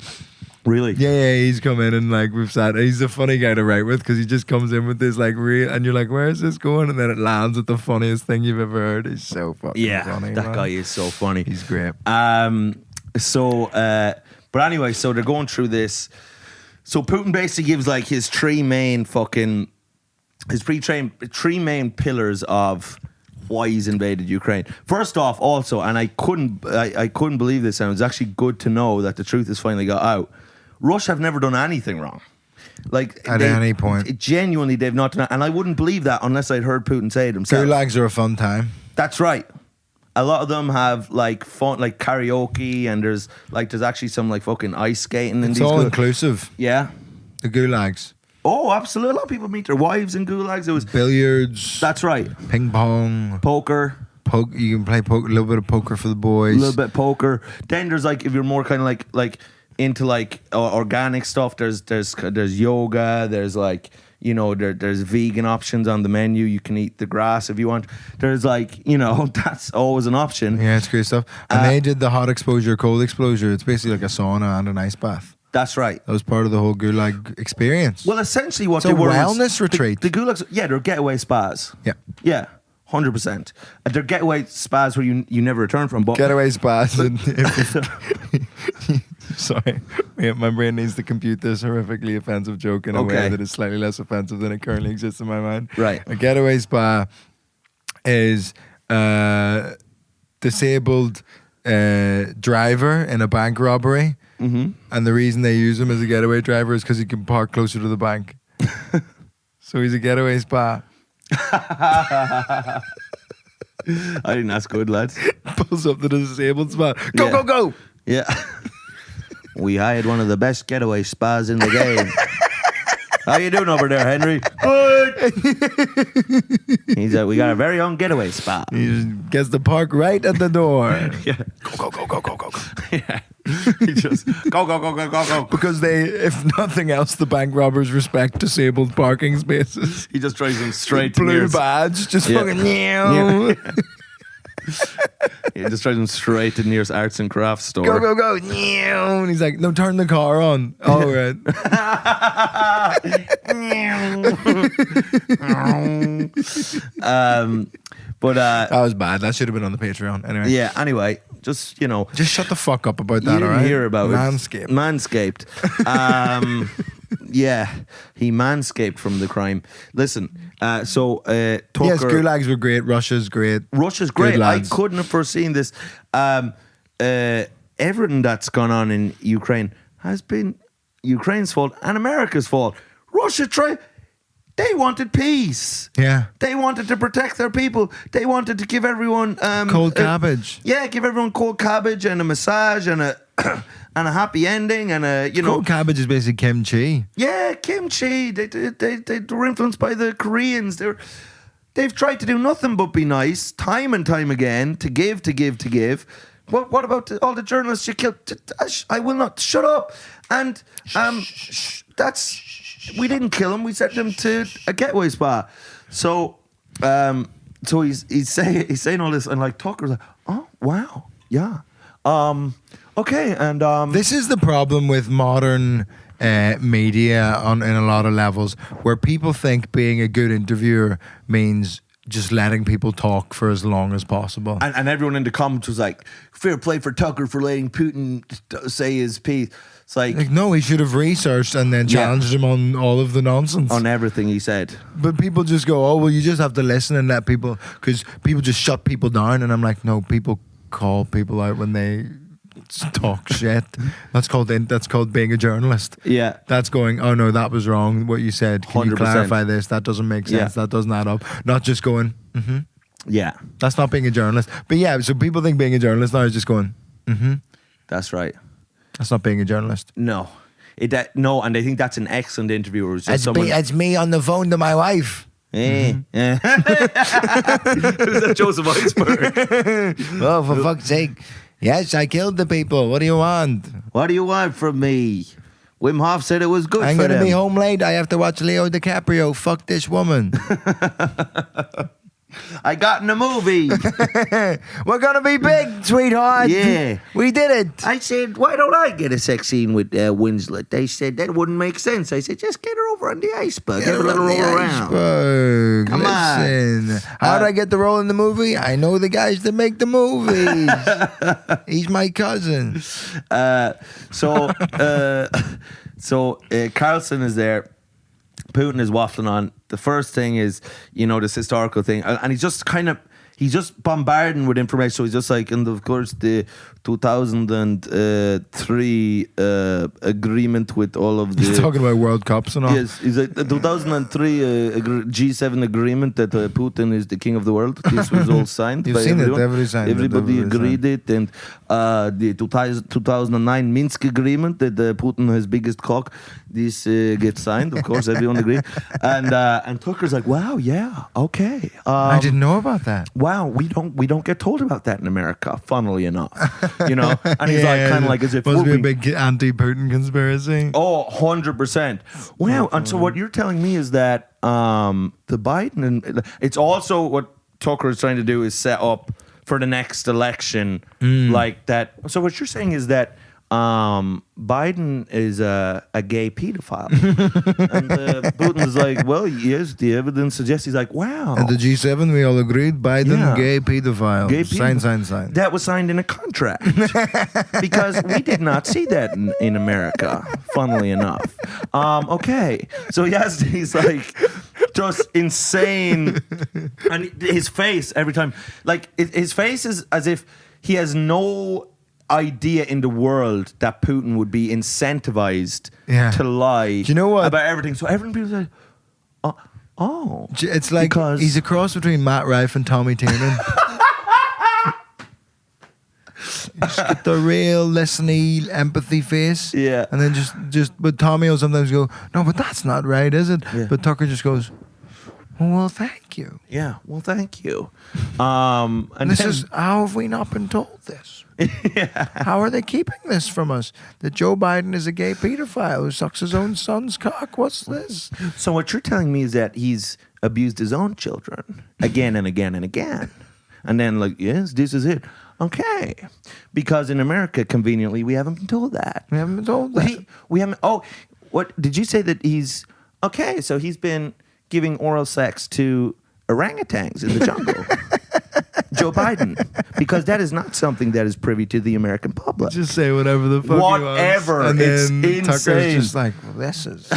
Really? Yeah, he's come in and like we've sat. He's a funny guy to write with because he just comes in with this like real, and you're like, where is this going? And then it lands at the funniest thing you've ever heard. He's so fucking funny. That man. guy is so funny. He's great. But anyway, so they're going through this. So Putin basically gives like his three main pillars of why he's invaded Ukraine. First off, also, and I couldn't believe this, and it was actually good to know that the truth has finally got out. Russia have never done anything wrong. Like At any point. Genuinely, they've not done, and I wouldn't believe that unless I'd heard Putin say it himself. Gulags are a fun time. That's right. A lot of them have like fun, like karaoke, and there's actually some like fucking ice skating. It's all inclusive. Yeah. The gulags. Oh, absolutely. A lot of people meet their wives in gulags. It was Billiards. That's right. Ping pong. Poker. You can play poker, a little bit of poker for the boys. A little bit poker. Then there's like, if you're more kind of like into like organic stuff, there's yoga. There's like, you know, there's vegan options on the menu. You can eat the grass if you want. There's like, you know, that's always an option. Yeah, it's great stuff. And they did the hot exposure, cold exposure. It's basically like a sauna and an ice bath. That's right. That was part of the whole gulag experience. Well, essentially what It's they a were wellness retreat. The gulags, yeah, they're getaway spas. Yeah. Yeah, 100%. They're getaway spas where you never return from. But Getaway spas. Sorry, my brain needs to compute this horrifically offensive joke in a way that is slightly less offensive than it currently exists in my mind. Right. A getaway spa is disabled driver in a bank robbery And the reason they use him as a getaway driver is because he can park closer to the bank. So he's a getaway spa. I think that's good, lads. Pulls up to the disabled spot. Go, Yeah. go, go. Yeah. We hired one of the best getaway spas in the game. How you doing over there, Henry? Good. We got a very own getaway spa. He just gets to park right at the door. Yeah. Go, go, go, go, go, go. Yeah. He just go, go, go, go, go, go. Because they, if nothing else, the bank robbers respect disabled parking spaces. He just drives them straight to Blue nearest. badge, just Yeah. fucking meow. He just drives them straight to the nearest arts and crafts store. Go, go, go. Meow. And he's like, no, turn the car on. All right. But That was bad. That should have been on the Patreon. Anyway. yeah. Anyway, just Just shut the fuck up about you that, didn't all right? hear about Manscaped. it. Manscaped. Yeah, he manscaped from the crime. Listen, Tucker. Yes, gulags were great. Russia's great. Russia's Good great. I lads. couldn't have foreseen this. Everything that's gone on in Ukraine has been Ukraine's fault and America's fault. Russia they wanted peace. Yeah. They wanted to protect their people. They wanted to give everyone Cold cabbage. Yeah, give everyone cold cabbage and a massage and a and a happy ending and a Cold cabbage is basically kimchi. yeah, kimchi. They were influenced by the Koreans. They've tried to do nothing but be nice, time and time again, to give. What about all the journalists you killed? I will not. Shut up. And we didn't kill him. We sent him to a getaway spa. So he's saying all this, and like Tucker's like, oh wow, yeah, okay, and This is the problem with modern media in a lot of levels, where people think being a good interviewer means just letting people talk for as long as possible. And everyone in the comments was like, fair play for Tucker for letting Putin say his piece. It's like No, he should have researched and then challenged him on all of the nonsense. on everything he said. But people just go, oh, well, you just have to listen and let people, because people just shut people down. And I'm like, no, people call people out when they talk shit. That's called being a journalist. Yeah. That's going, oh no, that was wrong. What you said. Can you 100%. clarify this? That doesn't make sense. Yeah. That doesn't add up. Not just going, Yeah, that's not being a journalist. But yeah, so people think being a journalist now is just going, that's right. that's not being a journalist. No. No, and I think that's an excellent interviewer. It's just someone. It's me on the phone to my wife. Who's that, Joseph Iceberg? Oh, for fuck's sake. Yes, I killed the people. What do you want? What do you want from me? Wim Hof said it was good I'm for going to them. be home late. I have to watch Leo DiCaprio fuck this woman. I got in a movie. We're going to be big, sweetheart. Yeah. We did it. I said, why don't I get a sex scene with Winslet? They said that wouldn't make sense. I said, just get her over on the iceberg. Give her a little roll around. Iceberg. Come on. Listen, how did I get the role in the movie? I know the guys that make the movies. He's my cousin. So Carlson is there. Putin is waffling on. The first thing is, this historical thing. And he's just bombarding with information. So he's just like, and of course, the 2003 agreement with all of the... He's talking about World Cups and all. Yes, he's like the 2003 G7 agreement that Putin is the king of the world. This was all signed. You've by seen everyone. it. Everybody Everybody agreed it, and the 2009 Minsk agreement that Putin has biggest cock. This gets signed. Of course, everyone agreed. And Tucker's like, wow, yeah, okay. I didn't know about that. Wow, we don't get told about that in America. Funnily enough, and he's like kind of like as if must be we're a big anti-Putin conspiracy. Oh, 100%. Wow. And so what you're telling me is that the Biden, and it's also what Tucker is trying to do is set up for the next election like that. So what you're saying is that Biden is a gay pedophile. And Putin's like, well, yes, the evidence suggests. He's like, wow. At the G7, we all agreed, Biden, Yeah. gay pedophile. Gay Sign. That was signed in a contract. Because we did not see that in America, funnily enough. Okay. So yes, he's like just insane. And his face every time, like his face is as if he has no idea in the world that Putin would be incentivized to lie Do you know what? about everything. So everyone people say, oh. It's like because he's a cross between Matt Rife and Tommy Tiernan. You just get the real listen-y empathy face. Yeah. And then but Tommy will sometimes go, no, but that's not right, is it? Yeah. But Tucker just goes, well, thank you. Yeah, well, thank you. And This then- is, how have we not been told this? How are they keeping this from us? That Joe Biden is a gay pedophile who sucks his own son's cock? What's this? So what you're telling me is that he's abused his own children again and again and again. And then like, yes, this is it. Okay. Because in America, conveniently, we haven't been told that. We haven't been told that. We haven't. Oh, what did you say that he's okay? So he's been giving oral sex to orangutans in the jungle. Joe Biden, because that is not something that is privy to the American public. Just say whatever the fuck Whatever. he wants. And It's then insane. Tucker's just like, well, this is...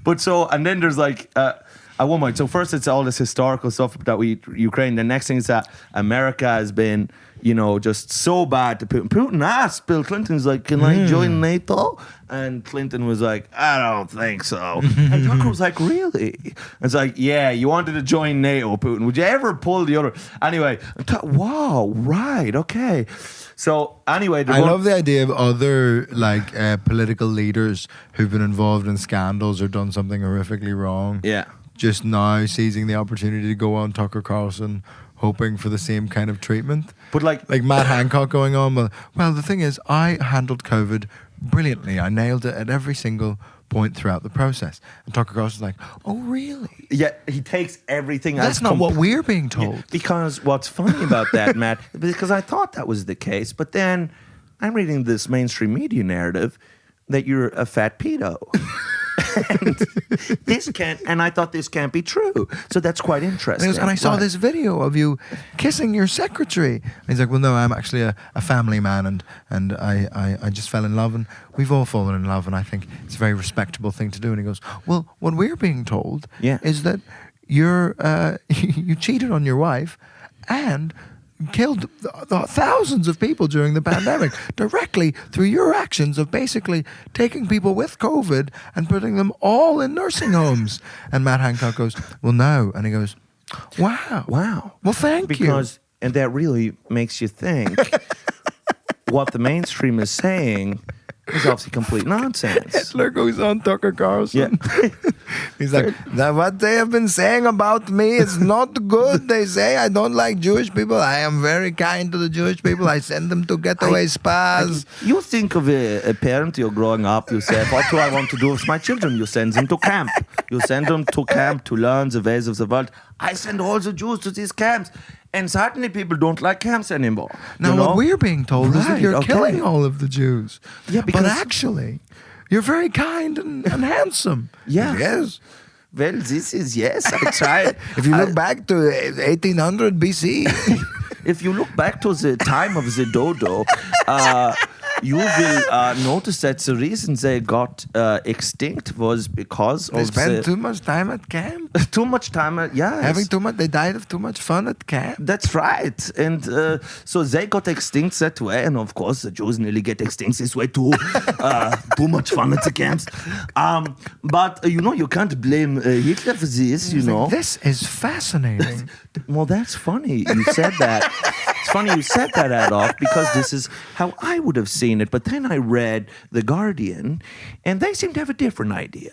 But so, and then there's like, at one point, so first it's all this historical stuff that Ukraine. The next thing is that America has been, just so bad to Putin. Putin asked Bill Clinton's like, can I join NATO? And Clinton was like, I don't think so. And Tucker was like, really? It's like, yeah, you wanted to join NATO, Putin. Would you ever pull the other? Anyway, wow, right, okay. So anyway, I love the idea of other political leaders who've been involved in scandals or done something horrifically wrong. Yeah. Just now seizing the opportunity to go on Tucker Carlson, hoping for the same kind of treatment. But like Matt Hancock going on, well, the thing is, I handled COVID brilliantly. I nailed it at every single point throughout the process. And Tucker Carlson's like, oh, really? Yeah, he takes everything That's not what we're being told. Yeah, because what's funny about that, Matt, because I thought that was the case, but then I'm reading this mainstream media narrative that you're a fat pedo. And I thought this can't be true. So that's quite interesting. And I saw this video of you kissing your secretary. And he's like, well, no, I'm actually a family man and I just fell in love and we've all fallen in love and I think it's a very respectable thing to do. And he goes, well, what we're being told is that you cheated on your wife and killed thousands of people during the pandemic directly through your actions of basically taking people with COVID and putting them all in nursing homes. And Matt Hancock goes, well, no. And he goes, wow. Well, thank you. And that really makes you think what the mainstream is saying is obviously complete nonsense. Hitler goes on Tucker Carlson. Yeah. He's like, what they have been saying about me is not good. They say I don't like Jewish people. I am very kind to the Jewish people. I send them to getaway spas. You think of a parent, you're growing up, you say, what do I want to do with my children? You send them to camp. You send them to camp to learn the ways of the world. I send all the Jews to these camps. And certainly people don't like camps anymore. Now, what we're being told is that you're killing all of the Jews. Yeah, because but actually, you're very kind and handsome. Yeah. Yes. Well, this is, yes, I try. If you look back to 1800 BC. If you look back to the time of the dodo, you will notice that the reason they got extinct was because they spent too much time at camp. Too much time having too much. They died of too much fun at camp. That's right. And so they got extinct that way, and of course the Jews nearly get extinct this way too. Too much fun at the camps. But you can't blame Hitler for this. Like, this is fascinating. Well, that's funny you said that. It's funny you said that, Adolf, because this is how I would have seen it. But then I read The Guardian, and they seem to have a different idea.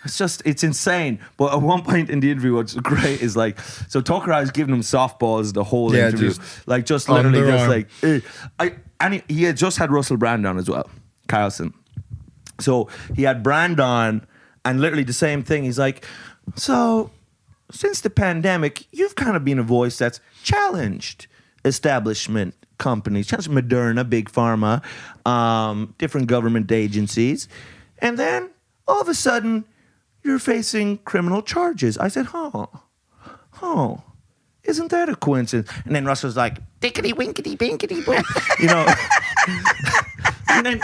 It's insane. But at one point in the interview, what's great is like, so Tucker has given him softballs the whole interview. Just literally just like, he had just had Russell Brand on as well, Carlson. So he had Brand on, and literally the same thing. He's like, so since the pandemic, you've kind of been a voice that's challenged establishment companies, challenged Moderna, Big Pharma, different government agencies. And then all of a sudden, you're facing criminal charges. I said, isn't that a coincidence? And then Russell's like, Dickety winkety binkety boom. and then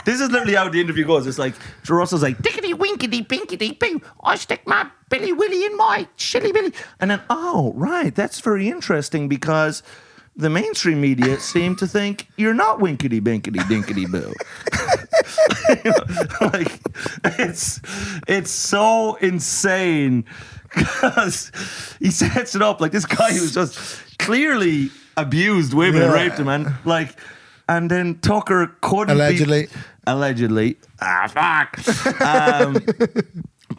this is literally how the interview goes. It's like, Russell's like, Dickety winkety binkety boo. I stick my Billy Willy in my shilly billy. and then, oh, right, that's very interesting because the mainstream media seem to think you're not winkety binkety dinkety boo. Like it's so insane because he sets it up like this guy who's just clearly abused women and raped them, and then Tucker couldn't allegedly fuck.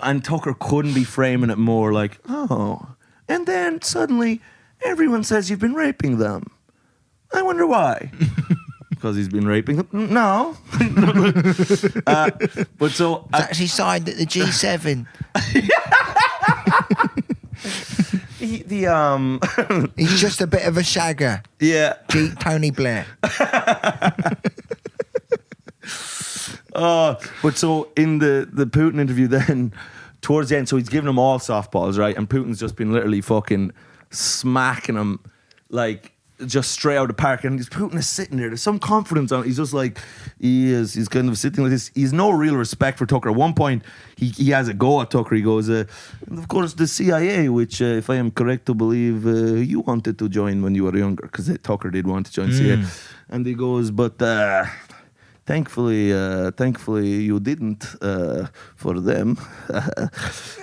And Tucker couldn't be framing it more like, oh, and then suddenly everyone says you've been raping them. I wonder why. Because he's been raping them? No. But so It's actually signed at the G7. He's just a bit of a shagger. Yeah. Tony Blair. But so in the Putin interview then, towards the end, so he's giving them all softballs, right? And Putin's just been literally fucking smacking them like just straight out of the park. And Putin is sitting there. There's some confidence on it. He's just like, he's kind of sitting like this. He's no real respect for Tucker. At one point, he has a go at Tucker. He goes, of course, the CIA, which, if I am correct to believe, you wanted to join when you were younger, because Tucker did want to join CIA. And he goes, but thankfully you didn't for them.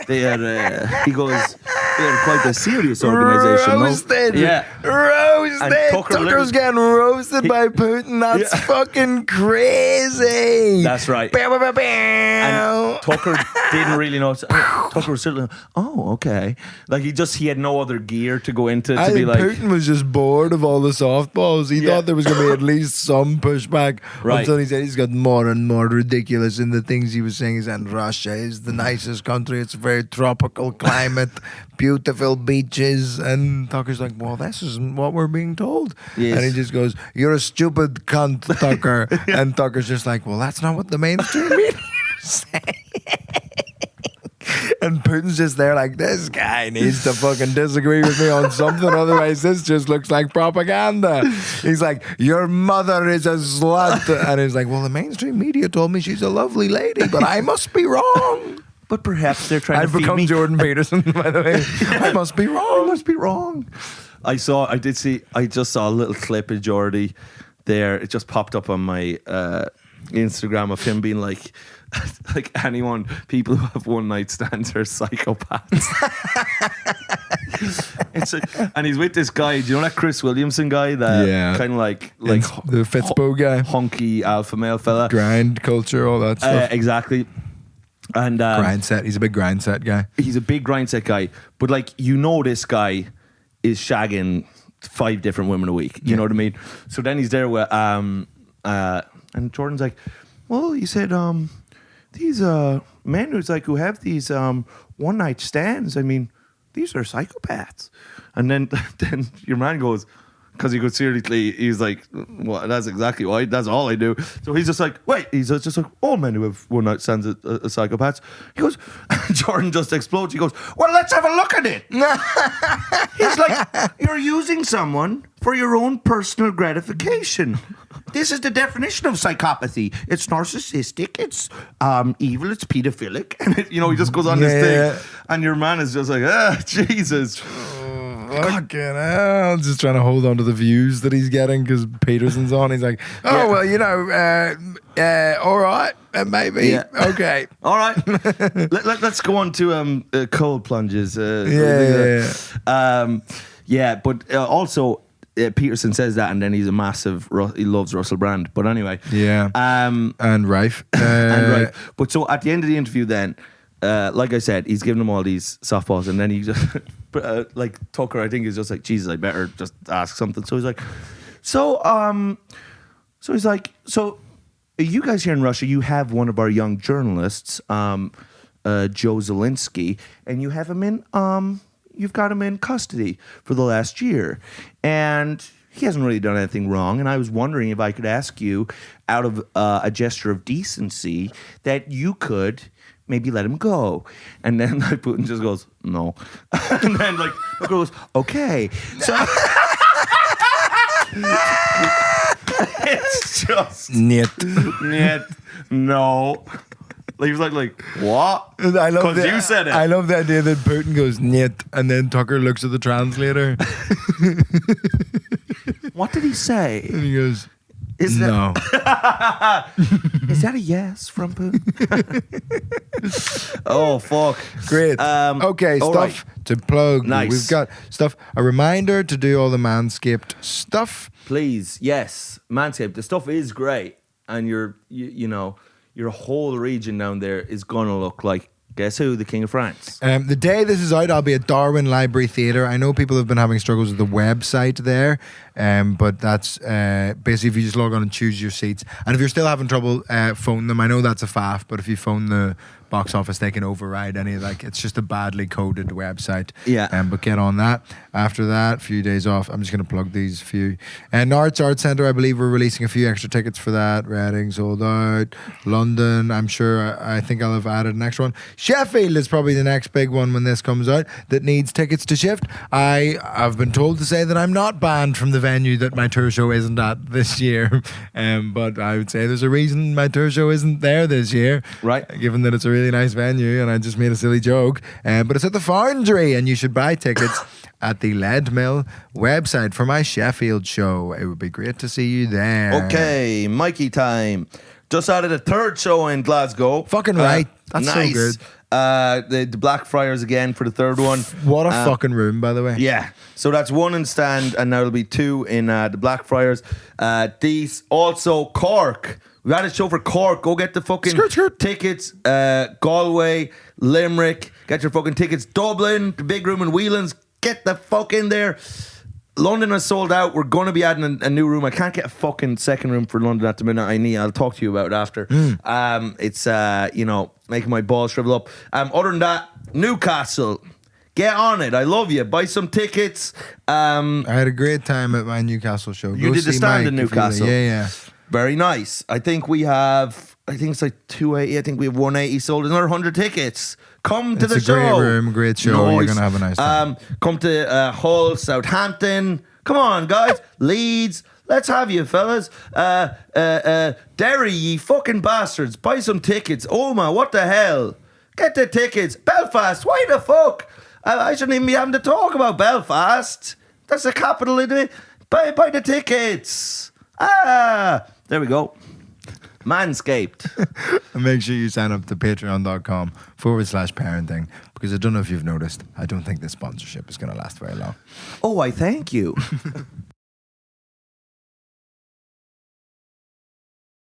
They are, he goes, they're quite a serious organization. Roasted. No? Yeah. Roasted. Tucker's getting roasted by Putin. That's fucking crazy. That's right. And Tucker didn't really know. Tucker was certainly, oh, okay. Like he had no other gear to go into I be think like. Putin was just bored of all the softballs. He thought there was going to be at least some pushback until he said he's got more and more ridiculous in the things he was saying. He said Russia is the nicest country. It's a very tropical climate, beautiful beaches. And Tucker's like, well, this isn't what we're being told. Yes. And he just goes, you're a stupid cunt, Tucker. And Tucker's just like, well, that's not what the mainstream media say. And Putin's just there like, this guy needs to fucking disagree with me on something, otherwise this just looks like propaganda. He's like, your mother is a slut. And he's like, well, the mainstream media told me she's a lovely lady, but I must be wrong. But perhaps they're trying to feed become me. Jordan Peterson, by the way. I must be wrong. I must be wrong. I just saw a little clip of Jordy there. It just popped up on my Instagram of him being like people who have one night stands are psychopaths. And he's with this guy. Do you know that Chris Williamson guy? That kind of like the Fitzbo guy, hunky alpha male fella, grind culture, all that stuff. Exactly. And grind set. He's a big grind set guy. He's a big grind set guy. But this guy is shagging 5 different women a week. You know what I mean? So then he's there with and Jordan's like, well, he said, these men who have these one night stands, I mean, these are psychopaths. And then your man goes, because he goes seriously, he's like, well, that's exactly why. That's all I do. So he's just like, wait. He's just like, all men who have one night stands are psychopaths. He goes, Jordan just explodes. He goes, well, let's have a look at it. He's like, you're using someone for your own personal gratification. This is the definition of psychopathy. It's narcissistic, it's evil, it's pedophilic. And he just goes on this thing. And your man is just like, Jesus. Fucking hell. Just trying to hold on to the views that he's getting because Peterson's on. He's like, well, all right, maybe. Yeah. Okay. All right. Let's go on to cold plunges. But also, Peterson says that, and then he's a massive. He loves Russell Brand. But anyway, and Rife, But so at the end of the interview, then, like I said, he's giving them all these softballs, and then he just like Tucker, I think, is just like, Jesus, I better just ask something. So he's like, so you guys here in Russia, you have one of our young journalists, Joe Zelinsky, and you have him in. You've got him in custody for the last year. And he hasn't really done anything wrong. And I was wondering if I could ask you, out of a gesture of decency, that you could maybe let him go. And then Putin just goes, no. And then goes, okay. So it's just Niet. No. He was like, what? Because you said it. I love the idea that Putin goes, niet, and then Tucker looks at the translator. What did he say? And he goes, Is that, no. is that a yes from Putin? Oh, fuck. Great. Okay, all stuff to plug. Nice. We've got stuff. A reminder to do all the Manscaped stuff. Please, yes. Manscaped, the stuff is great. And you know, your whole region down there is going to look like, guess who? The King of France. The day this is out, I'll be at Darwin Library Theatre. I know people have been having struggles with the website there, but that's basically if you just log on and choose your seats. And if you're still having trouble, phone them. I know that's a faff, but if you phone the box office, they can override any, like, it's just a badly coded website. Yeah. But get on that. After that, a few days off. I'm just going to plug these few. And Arts Art Centre, I believe we're releasing a few extra tickets for that. Reading sold out. London, I'm sure, I think I'll have added an extra one. Sheffield is probably the next big one when this comes out that needs tickets to shift. I've been told to say that I'm not banned from the venue that my tour show isn't at this year. But I would say there's a reason my tour show isn't there this year. Right. Given that it's a really nice venue and I just made a silly joke. But it's at the Foundry and you should buy tickets at the Lead Mill website for my Sheffield show. It would be great to see you there. Okay, Mikey time. Just added a third show in Glasgow. Fucking right. That's nice. so good. The Blackfriars again for the third one. What a fucking room, by the way. Yeah. So that's one in Stand, and now there'll be two in the Blackfriars. These also Cork. We had a show for Cork. Go get the fucking tickets. Galway, Limerick. Get your fucking tickets. Dublin, the big room in Whelan's. Get the fuck in there. London is sold out. We're going to be adding a new room. I can't get a fucking second room for London at the minute. I'll talk to you about it after. It's making my balls shrivel up. Other than that, Newcastle, get on it. I love you. Buy some tickets. I had a great time at my Newcastle show. You did the stand in Newcastle. Yeah. Very nice. I think it's like 280. I think we have 180 sold. Another 100 tickets. Come to the show. It's a great room, great show. Nice. You're going to have a nice time. Come to Hull, Southampton. Come on, guys. Leeds. Let's have you, fellas. Derry, ye fucking bastards. Buy some tickets. Oma, what the hell? Get the tickets. Belfast, why the fuck? I shouldn't even be having to talk about Belfast. That's the capital of it. Buy the tickets. There we go. Manscaped. And make sure you sign up to patreon.com/parenting, because I don't know if you've noticed, I don't think this sponsorship is going to last very long. Oh, I thank you.